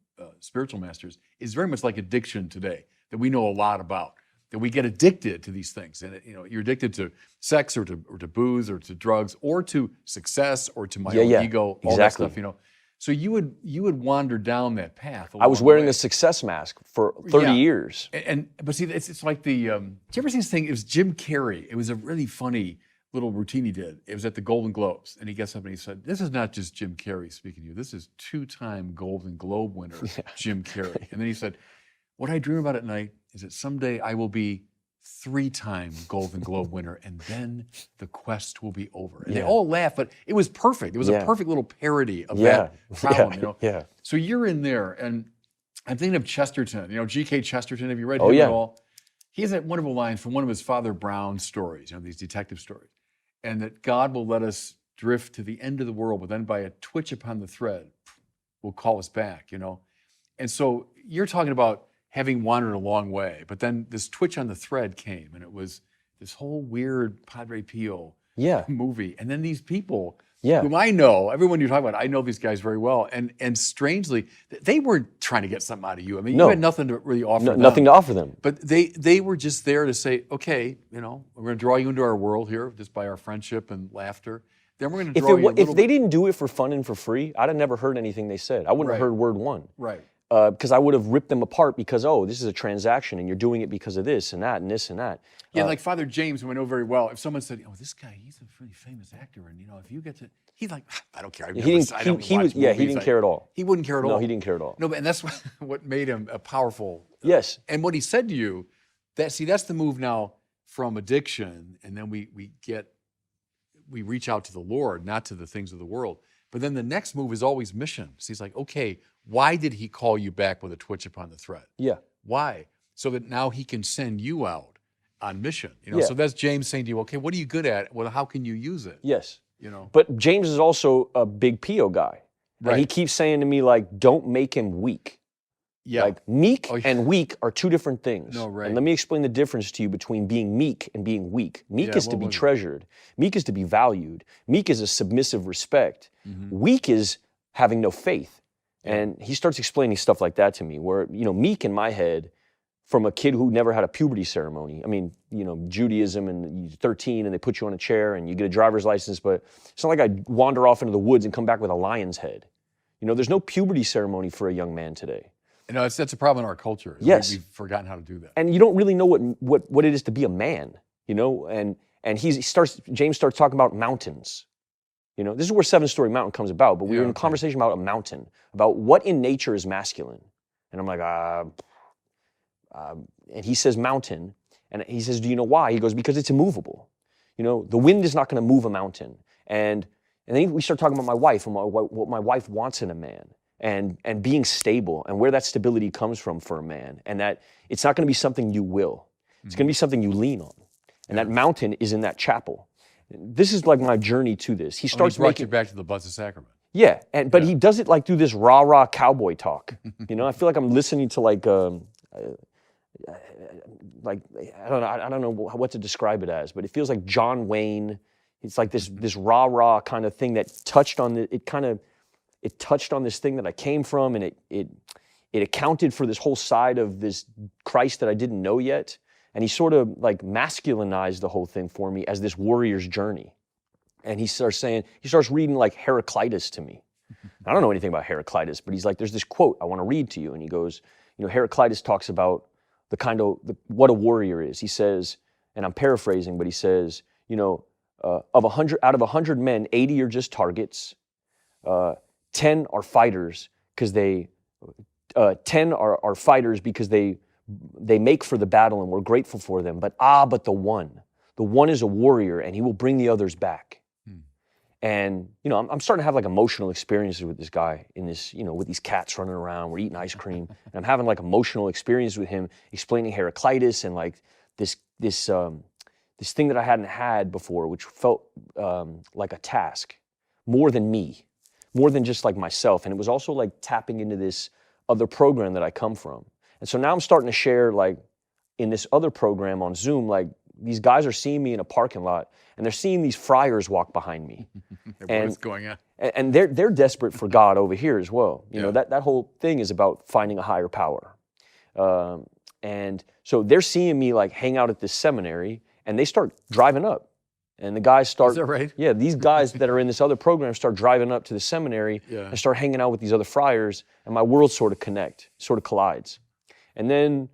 spiritual masters is very much like addiction today, that we know a lot about, that we get addicted to these things. And you know, you're addicted to sex or to booze or to drugs or to success or to my own ego, all that stuff, you know. So you would wander down that path.
I was wearing the success mask for 30 years.
But see, it's like the, did you ever see this thing? It was Jim Carrey. It was a really funny little routine he did. It was at the Golden Globes, and he gets up and he said, this is not just Jim Carrey speaking to you, this is 2-time Golden Globe winner Jim Carrey. And then he said, what I dream about at night is that someday I will be 3-time Golden Globe winner, and then the quest will be over. And they all laugh, but it was perfect. It was a perfect little parody of that problem, you know? So you're in there, and I'm thinking of Chesterton, you know, G.K. Chesterton. Have you read him at all? He has that wonderful line from one of his Father Brown stories, you know, these detective stories. And that God will let us drift to the end of the world, but then by a twitch upon the thread, will call us back, you know? And so you're talking about having wandered a long way, but then this twitch on the thread came, and it was this whole weird Padre Pio movie. And then these people
Yeah.
whom I know, everyone you talk about, I know these guys very well. And strangely, they weren't trying to get something out of you. I mean,
No.
you had nothing to really offer them.
Nothing to offer them.
But they were just there to say, okay, we're going to draw you into our world here just by our friendship and laughter. Then we're going to draw you a little
If they didn't do it for fun and for free, I'd have never heard anything they said. I wouldn't have heard word one.
Right.
Because I would have ripped them apart because, this is a transaction and you're doing it because of this and that and this and that.
Yeah, like Father James, who I know very well, if someone said, this guy, he's a really famous actor, and if you get to, he's like, I don't care.
He didn't care at all.
He wouldn't care at all.
No, he didn't care at all.
No, and that's what made him a powerful.
Yes.
And what he said to you, that's the move now from addiction, and then we reach out to the Lord, not to the things of the world. But then the next move is always mission. So he's like, okay, why did he call you back with a twitch upon the thread?
Yeah.
Why? So that now he can send you out on mission.
Yeah.
So that's James saying to you, okay, what are you good at? Well, how can you use it?
Yes. But James is also a big PO guy.
Right.
And he keeps saying to me, like, don't make him weak.
Yeah.
Like, meek and weak are two different things.
No, right.
And let me explain the difference to you between being meek and being weak. Meek is to be treasured. Meek is to be valued. Meek is a submissive respect. Mm-hmm. Weak is having no faith. And he starts explaining stuff like that to me, where, meek in my head, from a kid who never had a puberty ceremony. I mean, Judaism, and you're 13 and they put you on a chair and you get a driver's license, but it's not like I wander off into the woods and come back with a lion's head. There's no puberty ceremony for a young man today.
That's a problem in our culture.
Yes.
We've forgotten how to do that.
And you don't really know what it is to be a man, and James starts talking about mountains. This is where Seven Story Mountain comes about, but we were in a conversation about a mountain, about what in nature is masculine. And I'm like, and he says mountain, and he says, do you know why? He goes, because it's immovable. The wind is not going to move a mountain. And then we start talking about my wife and what my wife wants in a man, and being stable, and where that stability comes from for a man, and that it's not going to be something you will. It's going to be something you lean on. And that mountain is in that chapel. This is like my journey to this. He starts
brought you back to the Blessed Sacrament.
Yeah, but he does it like through this rah-rah cowboy talk. I feel like I'm listening to like I don't know what to describe it as, but it feels like John Wayne. It's like this rah-rah kind of thing that touched on it touched on this thing that I came from, and it accounted for this whole side of this Christ that I didn't know yet. And he sort of like masculinized the whole thing for me as this warrior's journey. And he starts reading like Heraclitus to me. I don't know anything about Heraclitus, but he's like, there's this quote I want to read to you. And he goes, Heraclitus talks about what a warrior is. He says, and I'm paraphrasing, but he says, out of 100 men, 80 are just targets. 10 are fighters because 10 are fighters because they make for the battle and we're grateful for them. But the one is a warrior, and he will bring the others back. And, I'm starting to have like emotional experiences with this guy in this, with these cats running around, we're eating ice cream, and I'm having like emotional experiences with him, explaining Heraclitus and like this thing that I hadn't had before, which felt like a task, more than me, more than just like myself. And it was also like tapping into this other program that I come from. And so now I'm starting to share like in this other program on Zoom, like these guys are seeing me in a parking lot, and they're seeing these friars walk behind me.
What is going on?
And they're desperate for God over here as well. That whole thing is about finding a higher power. And so they're seeing me like hang out at this seminary, and they start driving up. And the guys start...
Is that right?
Yeah, these guys that are in this other program start driving up to the seminary and start hanging out with these other friars, and my world sort of collides. And then...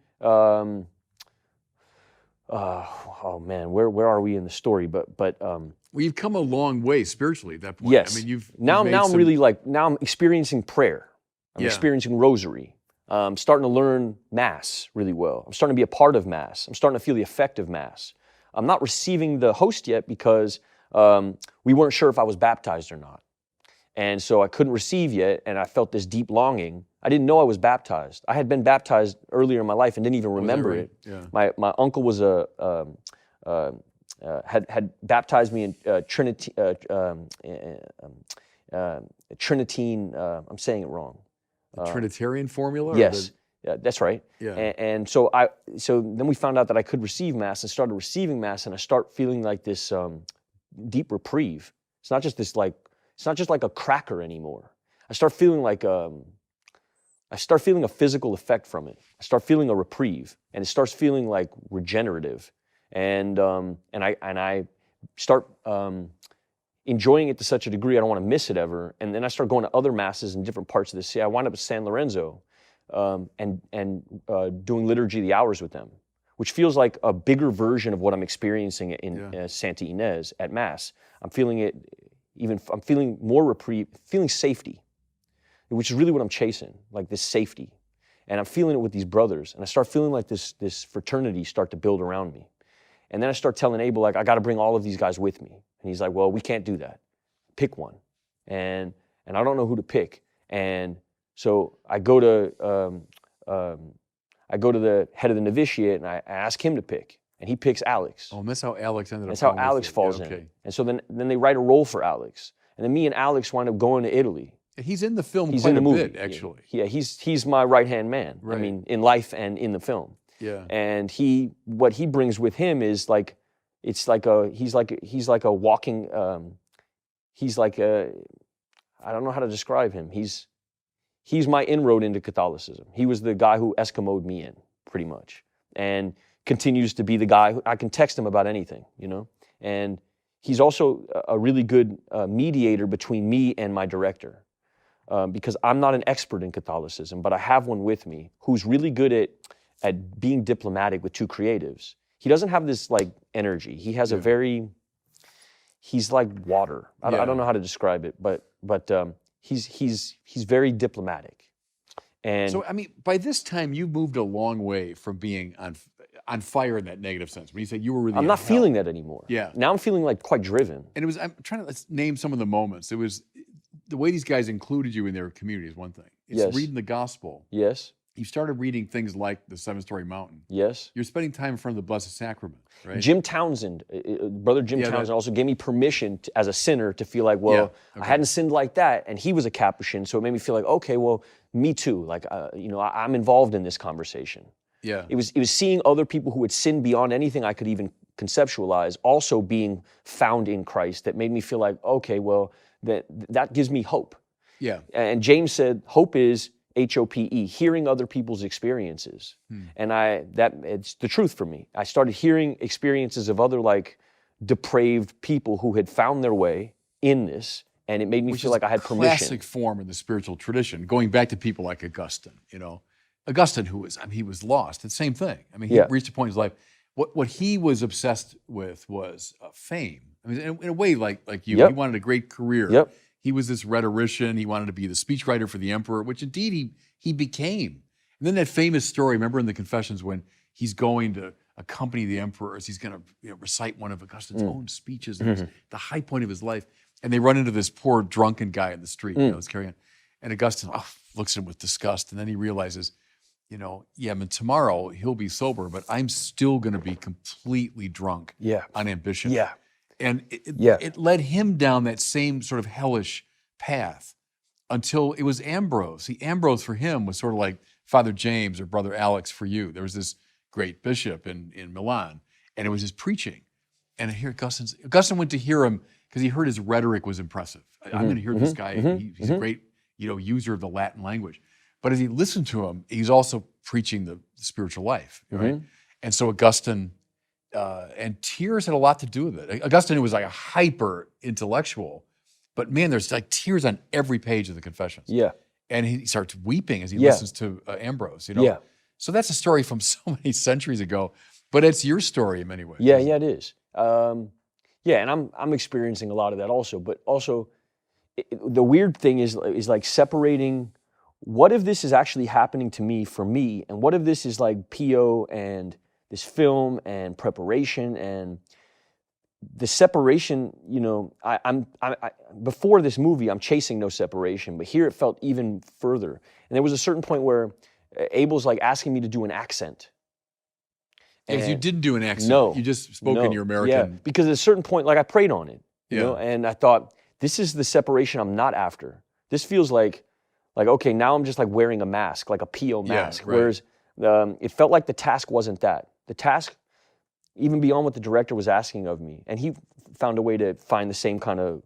oh man, where are we in the story? But
well, you've come a long way spiritually at that point.
Yes.
I mean,
now I'm experiencing prayer. I'm experiencing rosary. I'm starting to learn Mass really well. I'm starting to be a part of Mass. I'm starting to feel the effect of Mass. I'm not receiving the host yet because we weren't sure if I was baptized or not. And so I couldn't receive yet, and I felt this deep longing. I didn't know I was baptized. I had been baptized earlier in my life and didn't even remember it. Yeah. My uncle was had baptized me in Trinitine. I'm saying it wrong.
The Trinitarian formula?
Yes, yeah, that's right.
Yeah.
And so then we found out that I could receive Mass and started receiving Mass, and I start feeling like this deep reprieve. It's not just this like it's not just like a cracker anymore. I start feeling like I start feeling a physical effect from it. I start feeling a reprieve, and it starts feeling like regenerative, and I start enjoying it to such a degree I don't want to miss it ever. And then I start going to other masses in different parts of the city. I wind up at San Lorenzo, and doing liturgy of the hours with them, which feels like a bigger version of what I'm experiencing in Santa Ynez at Mass. I'm feeling it. I'm feeling more reprieve, feeling safety, which is really what I'm chasing, like this safety. And I'm feeling it with these brothers, and I start feeling like this fraternity start to build around me. And then I start telling Abel, like, I got to bring all of these guys with me. And he's like, well, we can't do that. Pick one. And I don't know who to pick. And so I go to the head of the novitiate, and I ask him to pick. And he picks Alex.
Oh, and that's how Alex ended up.
That's how Alex falls in. And so then they write a role for Alex. And then me and Alex wind up going to Italy.
He's in the film
He's
quite
in the
a
movie.
bit, actually.
Yeah, he's my right-hand man.
Right.
I mean, in life and in the film.
Yeah.
And what he brings with him is like, he's like a walking, he's like a, I don't know how to describe him. He's my inroad into Catholicism. He was the guy who Eskimo'd me in, pretty much. And continues to be the guy who I can text him about anything, you know? And he's also a really good mediator between me and my director. Because I'm not an expert in Catholicism, but I have one with me who's really good at being diplomatic with two creatives. He doesn't have this like energy. He has he's like water. I don't know how to describe it, but he's very diplomatic. And
so, I mean, by this time, you moved a long way from being on fire in that negative sense. When you said you were really
I'm not feeling that anymore.
Yeah.
Now I'm feeling like quite driven.
And I'm trying to let's name some of the moments. It was the way these guys included you in their community is one thing. It's reading the gospel.
Yes.
You started reading things like the Seven-Story Mountain.
Yes.
You're spending time in front of the Blessed Sacrament, right?
Jim Townsend, Brother Jim Townsend also gave me permission as a sinner to feel like, well, I hadn't sinned like that, and he was a Capuchin, so it made me feel like, okay, well, me too. Like, I'm involved in this conversation.
Yeah.
It was seeing other people who had sinned beyond anything I could even conceptualize, also being found in Christ, that made me feel like, okay, well, that gives me hope.
Yeah.
And James said, hope is HOPE, hearing other people's experiences. And it's the truth for me. I started hearing experiences of other like depraved people who had found their way in this, and it made me feel like I had permission.
Classic form in the spiritual tradition, going back to people like Augustine, you know. Augustine, he was lost. It's the same thing. I mean, he reached a point in his life. What he was obsessed with was fame. I mean, in a way, like you, he wanted a great career.
Yep.
He was this rhetorician. He wanted to be the speechwriter for the emperor, which indeed he became. And then that famous story, remember in the Confessions when he's going to accompany the emperor as he's going to recite one of Augustine's own speeches, and it's the high point of his life. And they run into this poor drunken guy in the street, he's carrying on. And Augustine looks at him with disgust, and then he realizes, I mean, tomorrow he'll be sober, but I'm still going to be completely drunk on ambition.
Yeah.
And it led him down that same sort of hellish path until it was Ambrose. See, Ambrose for him was sort of like Father James or Brother Alex for you. There was this great bishop in Milan, and it was his preaching. And here Augustine went to hear him because he heard his rhetoric was impressive. I'm going to hear this guy. He's a great user of the Latin language. But as he listened to him, he's also preaching the spiritual life, right? And so Augustine, and tears had a lot to do with it. Augustine was like a hyper intellectual, but man, there's like tears on every page of the Confessions.
Yeah.
And he starts weeping as he listens to Ambrose,
Yeah.
So that's a story from so many centuries ago, but it's your story in many ways.
Yeah, it is. And I'm experiencing a lot of that also, but also the weird thing is like separating what if this is actually happening to me for me, and what if this is like PO and this film and preparation and the separation. I'm before this movie, I'm chasing no separation, but here it felt even further. And there was a certain point where Abel's like asking me to do an accent.
Because you didn't do an accent.
No.
You just spoke in your American.
Yeah, because at a certain point, like I prayed on it, you know, and I thought, this is the separation I'm not after. This feels like, okay, now I'm just like wearing a mask, like a PO mask.
Right.
Whereas it felt like the task wasn't that. The task, even beyond what the director was asking of me, and he found a way to find the same kind of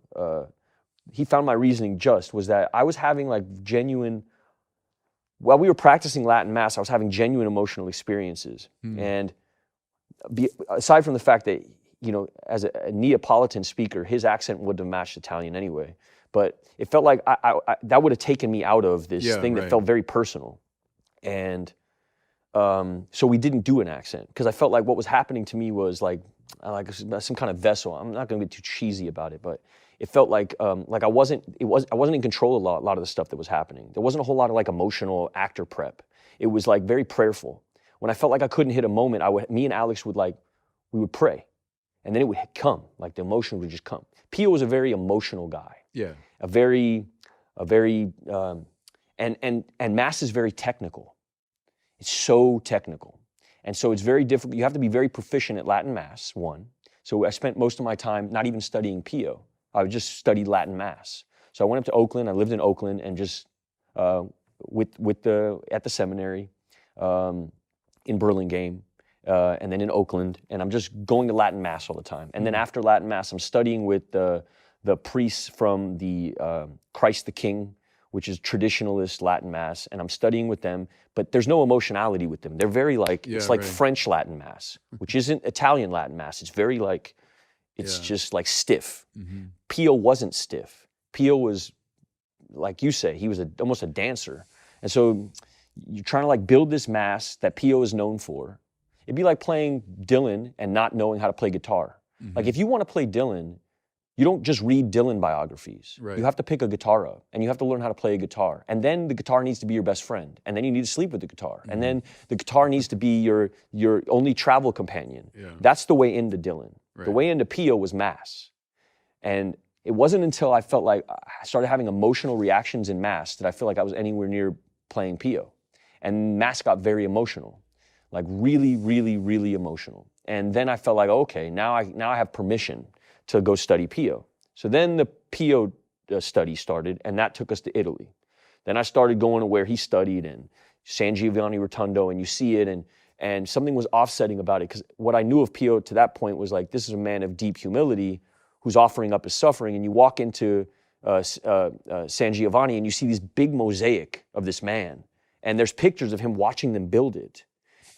he found my reasoning just, was that I was having like genuine, while we were practicing Latin Mass, I was having genuine emotional experiences. And aside from the fact that, you know, as a Neapolitan speaker, his accent wouldn't have matched Italian anyway. But it felt like that would have taken me out of this thing that felt very personal. And so we didn't do an accent, because I felt like what was happening to me was like some kind of vessel. I'm not going to get too cheesy about it, but it felt like I wasn't in control of a lot of the stuff that was happening. There wasn't a whole lot of like emotional actor prep. It was like very prayerful. When I felt like I couldn't hit a moment, me and Alex we would pray, and then it would come, like the emotion would just come. Pio was a very emotional guy.
Yeah.
And Mass is very technical. It's so technical. And so it's very difficult. You have to be very proficient at Latin Mass, one. So I spent most of my time not even studying Pio. I would just study Latin Mass. So I went up to Oakland. I lived in Oakland, and just at the seminary in Burlingame, and then in Oakland, and I'm just going to Latin Mass all the time. And then after Latin Mass, I'm studying with the priests from the Christ the King, which is traditionalist Latin Mass, and I'm studying with them, but there's no emotionality with them. They're very like, it's like French Latin Mass, which isn't Italian Latin Mass. It's very like, it's just like stiff. Pio wasn't stiff. Pio was, like you say, he was almost a dancer. And so you're trying to like build this Mass that Pio is known for. It'd be like playing Dylan and not knowing how to play guitar. Like if you want to play Dylan, you don't just read Dylan biographies. You have to pick a guitar up, and you have to learn how to play a guitar. And then the guitar needs to be your best friend. And then you need to sleep with the guitar. And then the guitar needs to be your only travel companion. That's the way into Dylan. The way into Pio was Mass. And it wasn't until I felt like I started having emotional reactions in Mass that I feel like I was anywhere near playing Pio. And Mass got very emotional, like really, really, really emotional. And then I felt like, okay, now I have permission to go study Pio. So then the Pio study started, and that took us to Italy. Then I started going to where he studied, in San Giovanni Rotondo, and you see it, and something was offsetting about it, because what I knew of Pio to that point was like, this is a man of deep humility who's offering up his suffering. And you walk into San Giovanni, and you see this big mosaic of this man, and there's pictures of him watching them build it.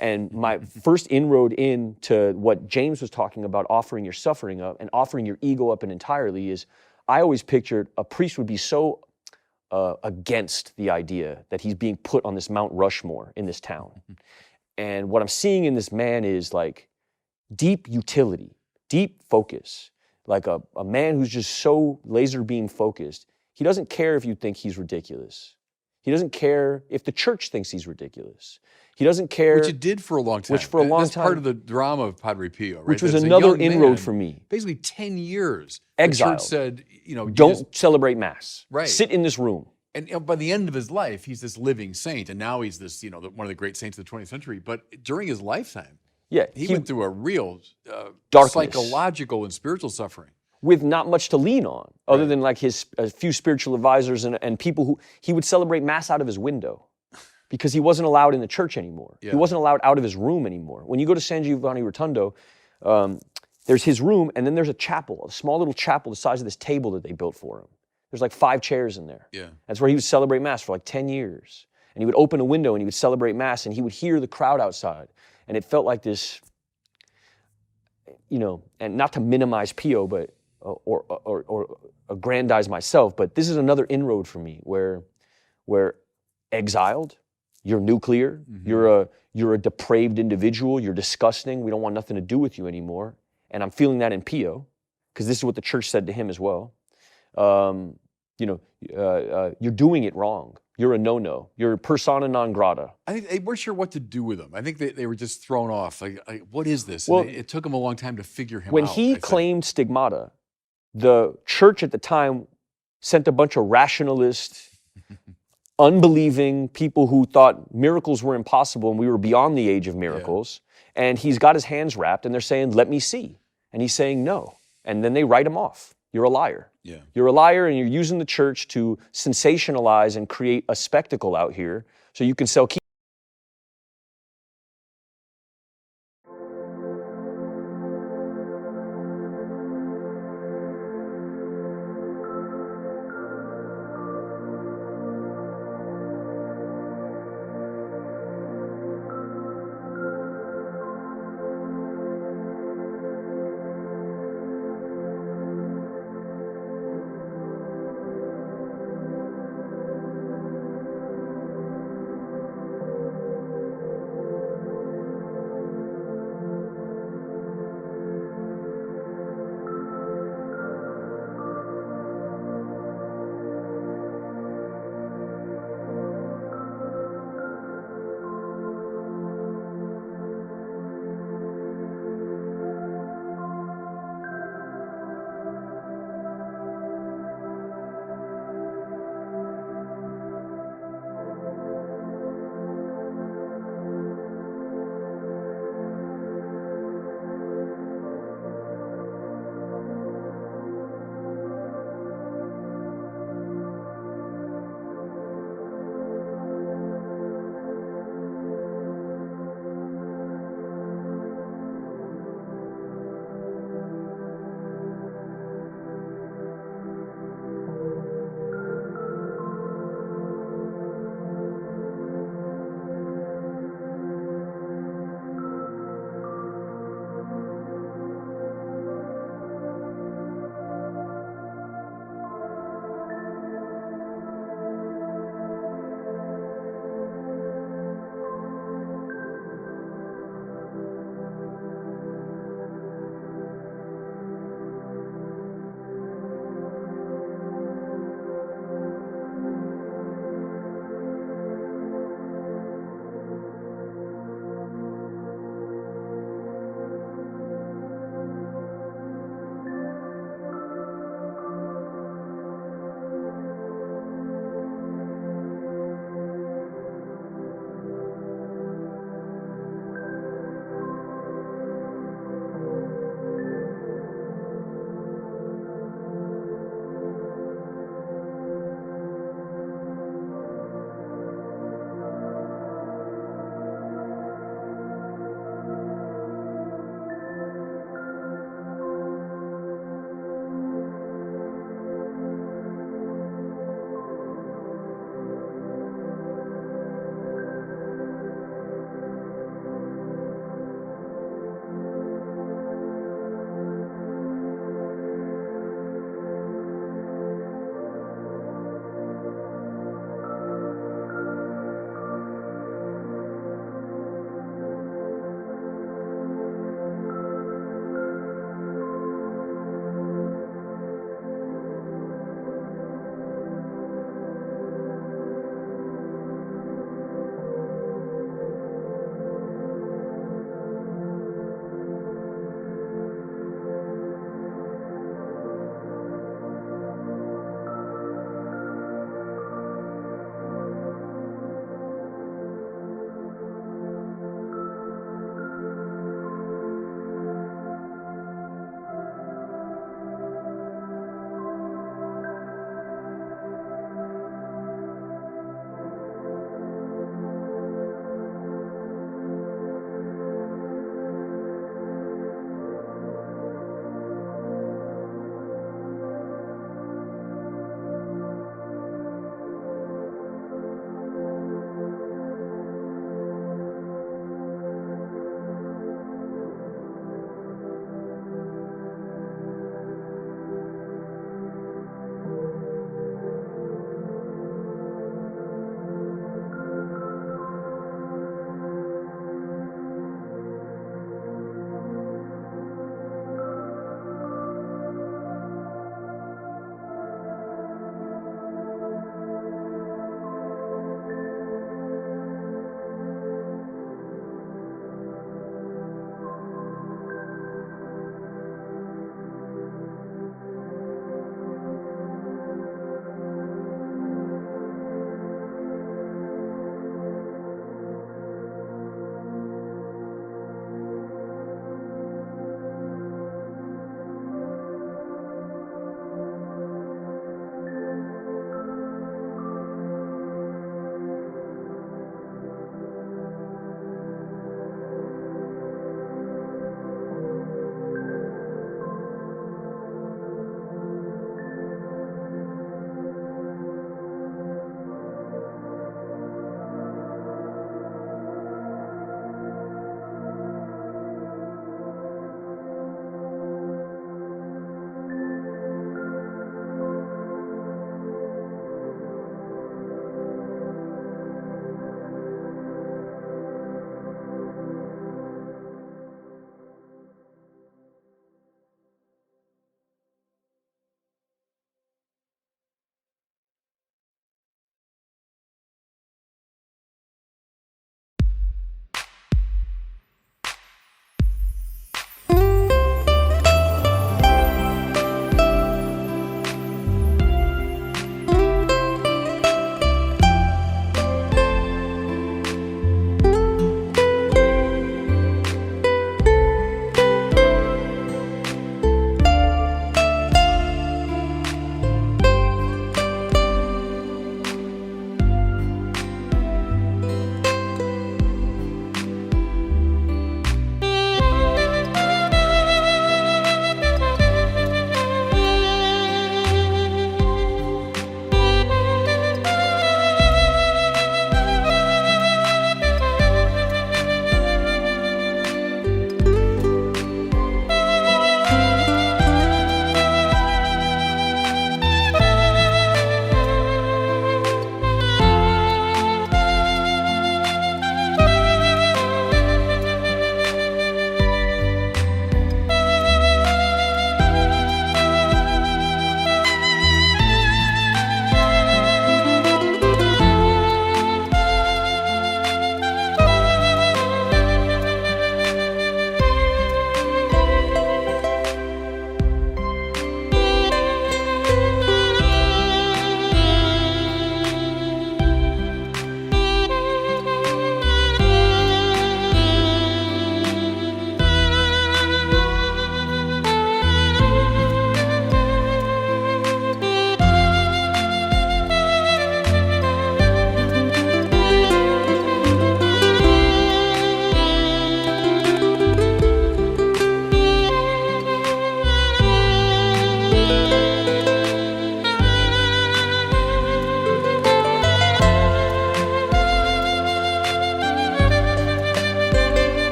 And my first inroad into what James was talking about, offering your suffering up and offering your ego up and entirely, is I always pictured a priest would be so against the idea that he's being put on this Mount Rushmore in this town. And what I'm seeing in this man is like deep utility, deep focus, like a man who's just so laser beam focused. He doesn't care if you think he's ridiculous. He doesn't care if the church thinks he's ridiculous. He doesn't care.
Which it did for a long time. That's part of the drama of Padre Pio, right?
Which was another inroad for me.
Basically 10 years.
Exiled.
The church said,
don't celebrate Mass.
Right.
Sit in this room.
And by the end of his life, he's this living saint. And now he's this, one of the great saints of the 20th century. But during his lifetime, he went through a real psychological and spiritual suffering.
With not much to lean on, other than like a few spiritual advisors and people who he would celebrate Mass out of his window, because he wasn't allowed in the church anymore. He wasn't allowed out of his room anymore. When you go to San Giovanni Rotondo, there's his room, and then there's a chapel, a small little chapel the size of this table that they built for him. There's like 5 chairs in there. That's where he would celebrate Mass for like 10 years. And he would open a window and he would celebrate Mass, and he would hear the crowd outside. And it felt like this, and not to minimize Pio, but or aggrandize myself, but this is another inroad for me where exiled, you're nuclear, you're a depraved individual, you're disgusting, we don't want nothing to do with you anymore. And I'm feeling that in Pio, because this is what the church said to him as well. You're doing it wrong. You're a no-no. You're persona non grata.
I think they weren't sure what to do with him. I think they were just thrown off. Like what is this?
Well,
it took him a long time to figure him out.
When he claimed stigmata, the church at the time sent a bunch of rationalist, unbelieving people who thought miracles were impossible and we were beyond the age of miracles. And he's got his hands wrapped and they're saying, let me see. And he's saying no. And then they write him off. You're a liar. You're a liar, and you're using the church to sensationalize and create a spectacle out here so you can sell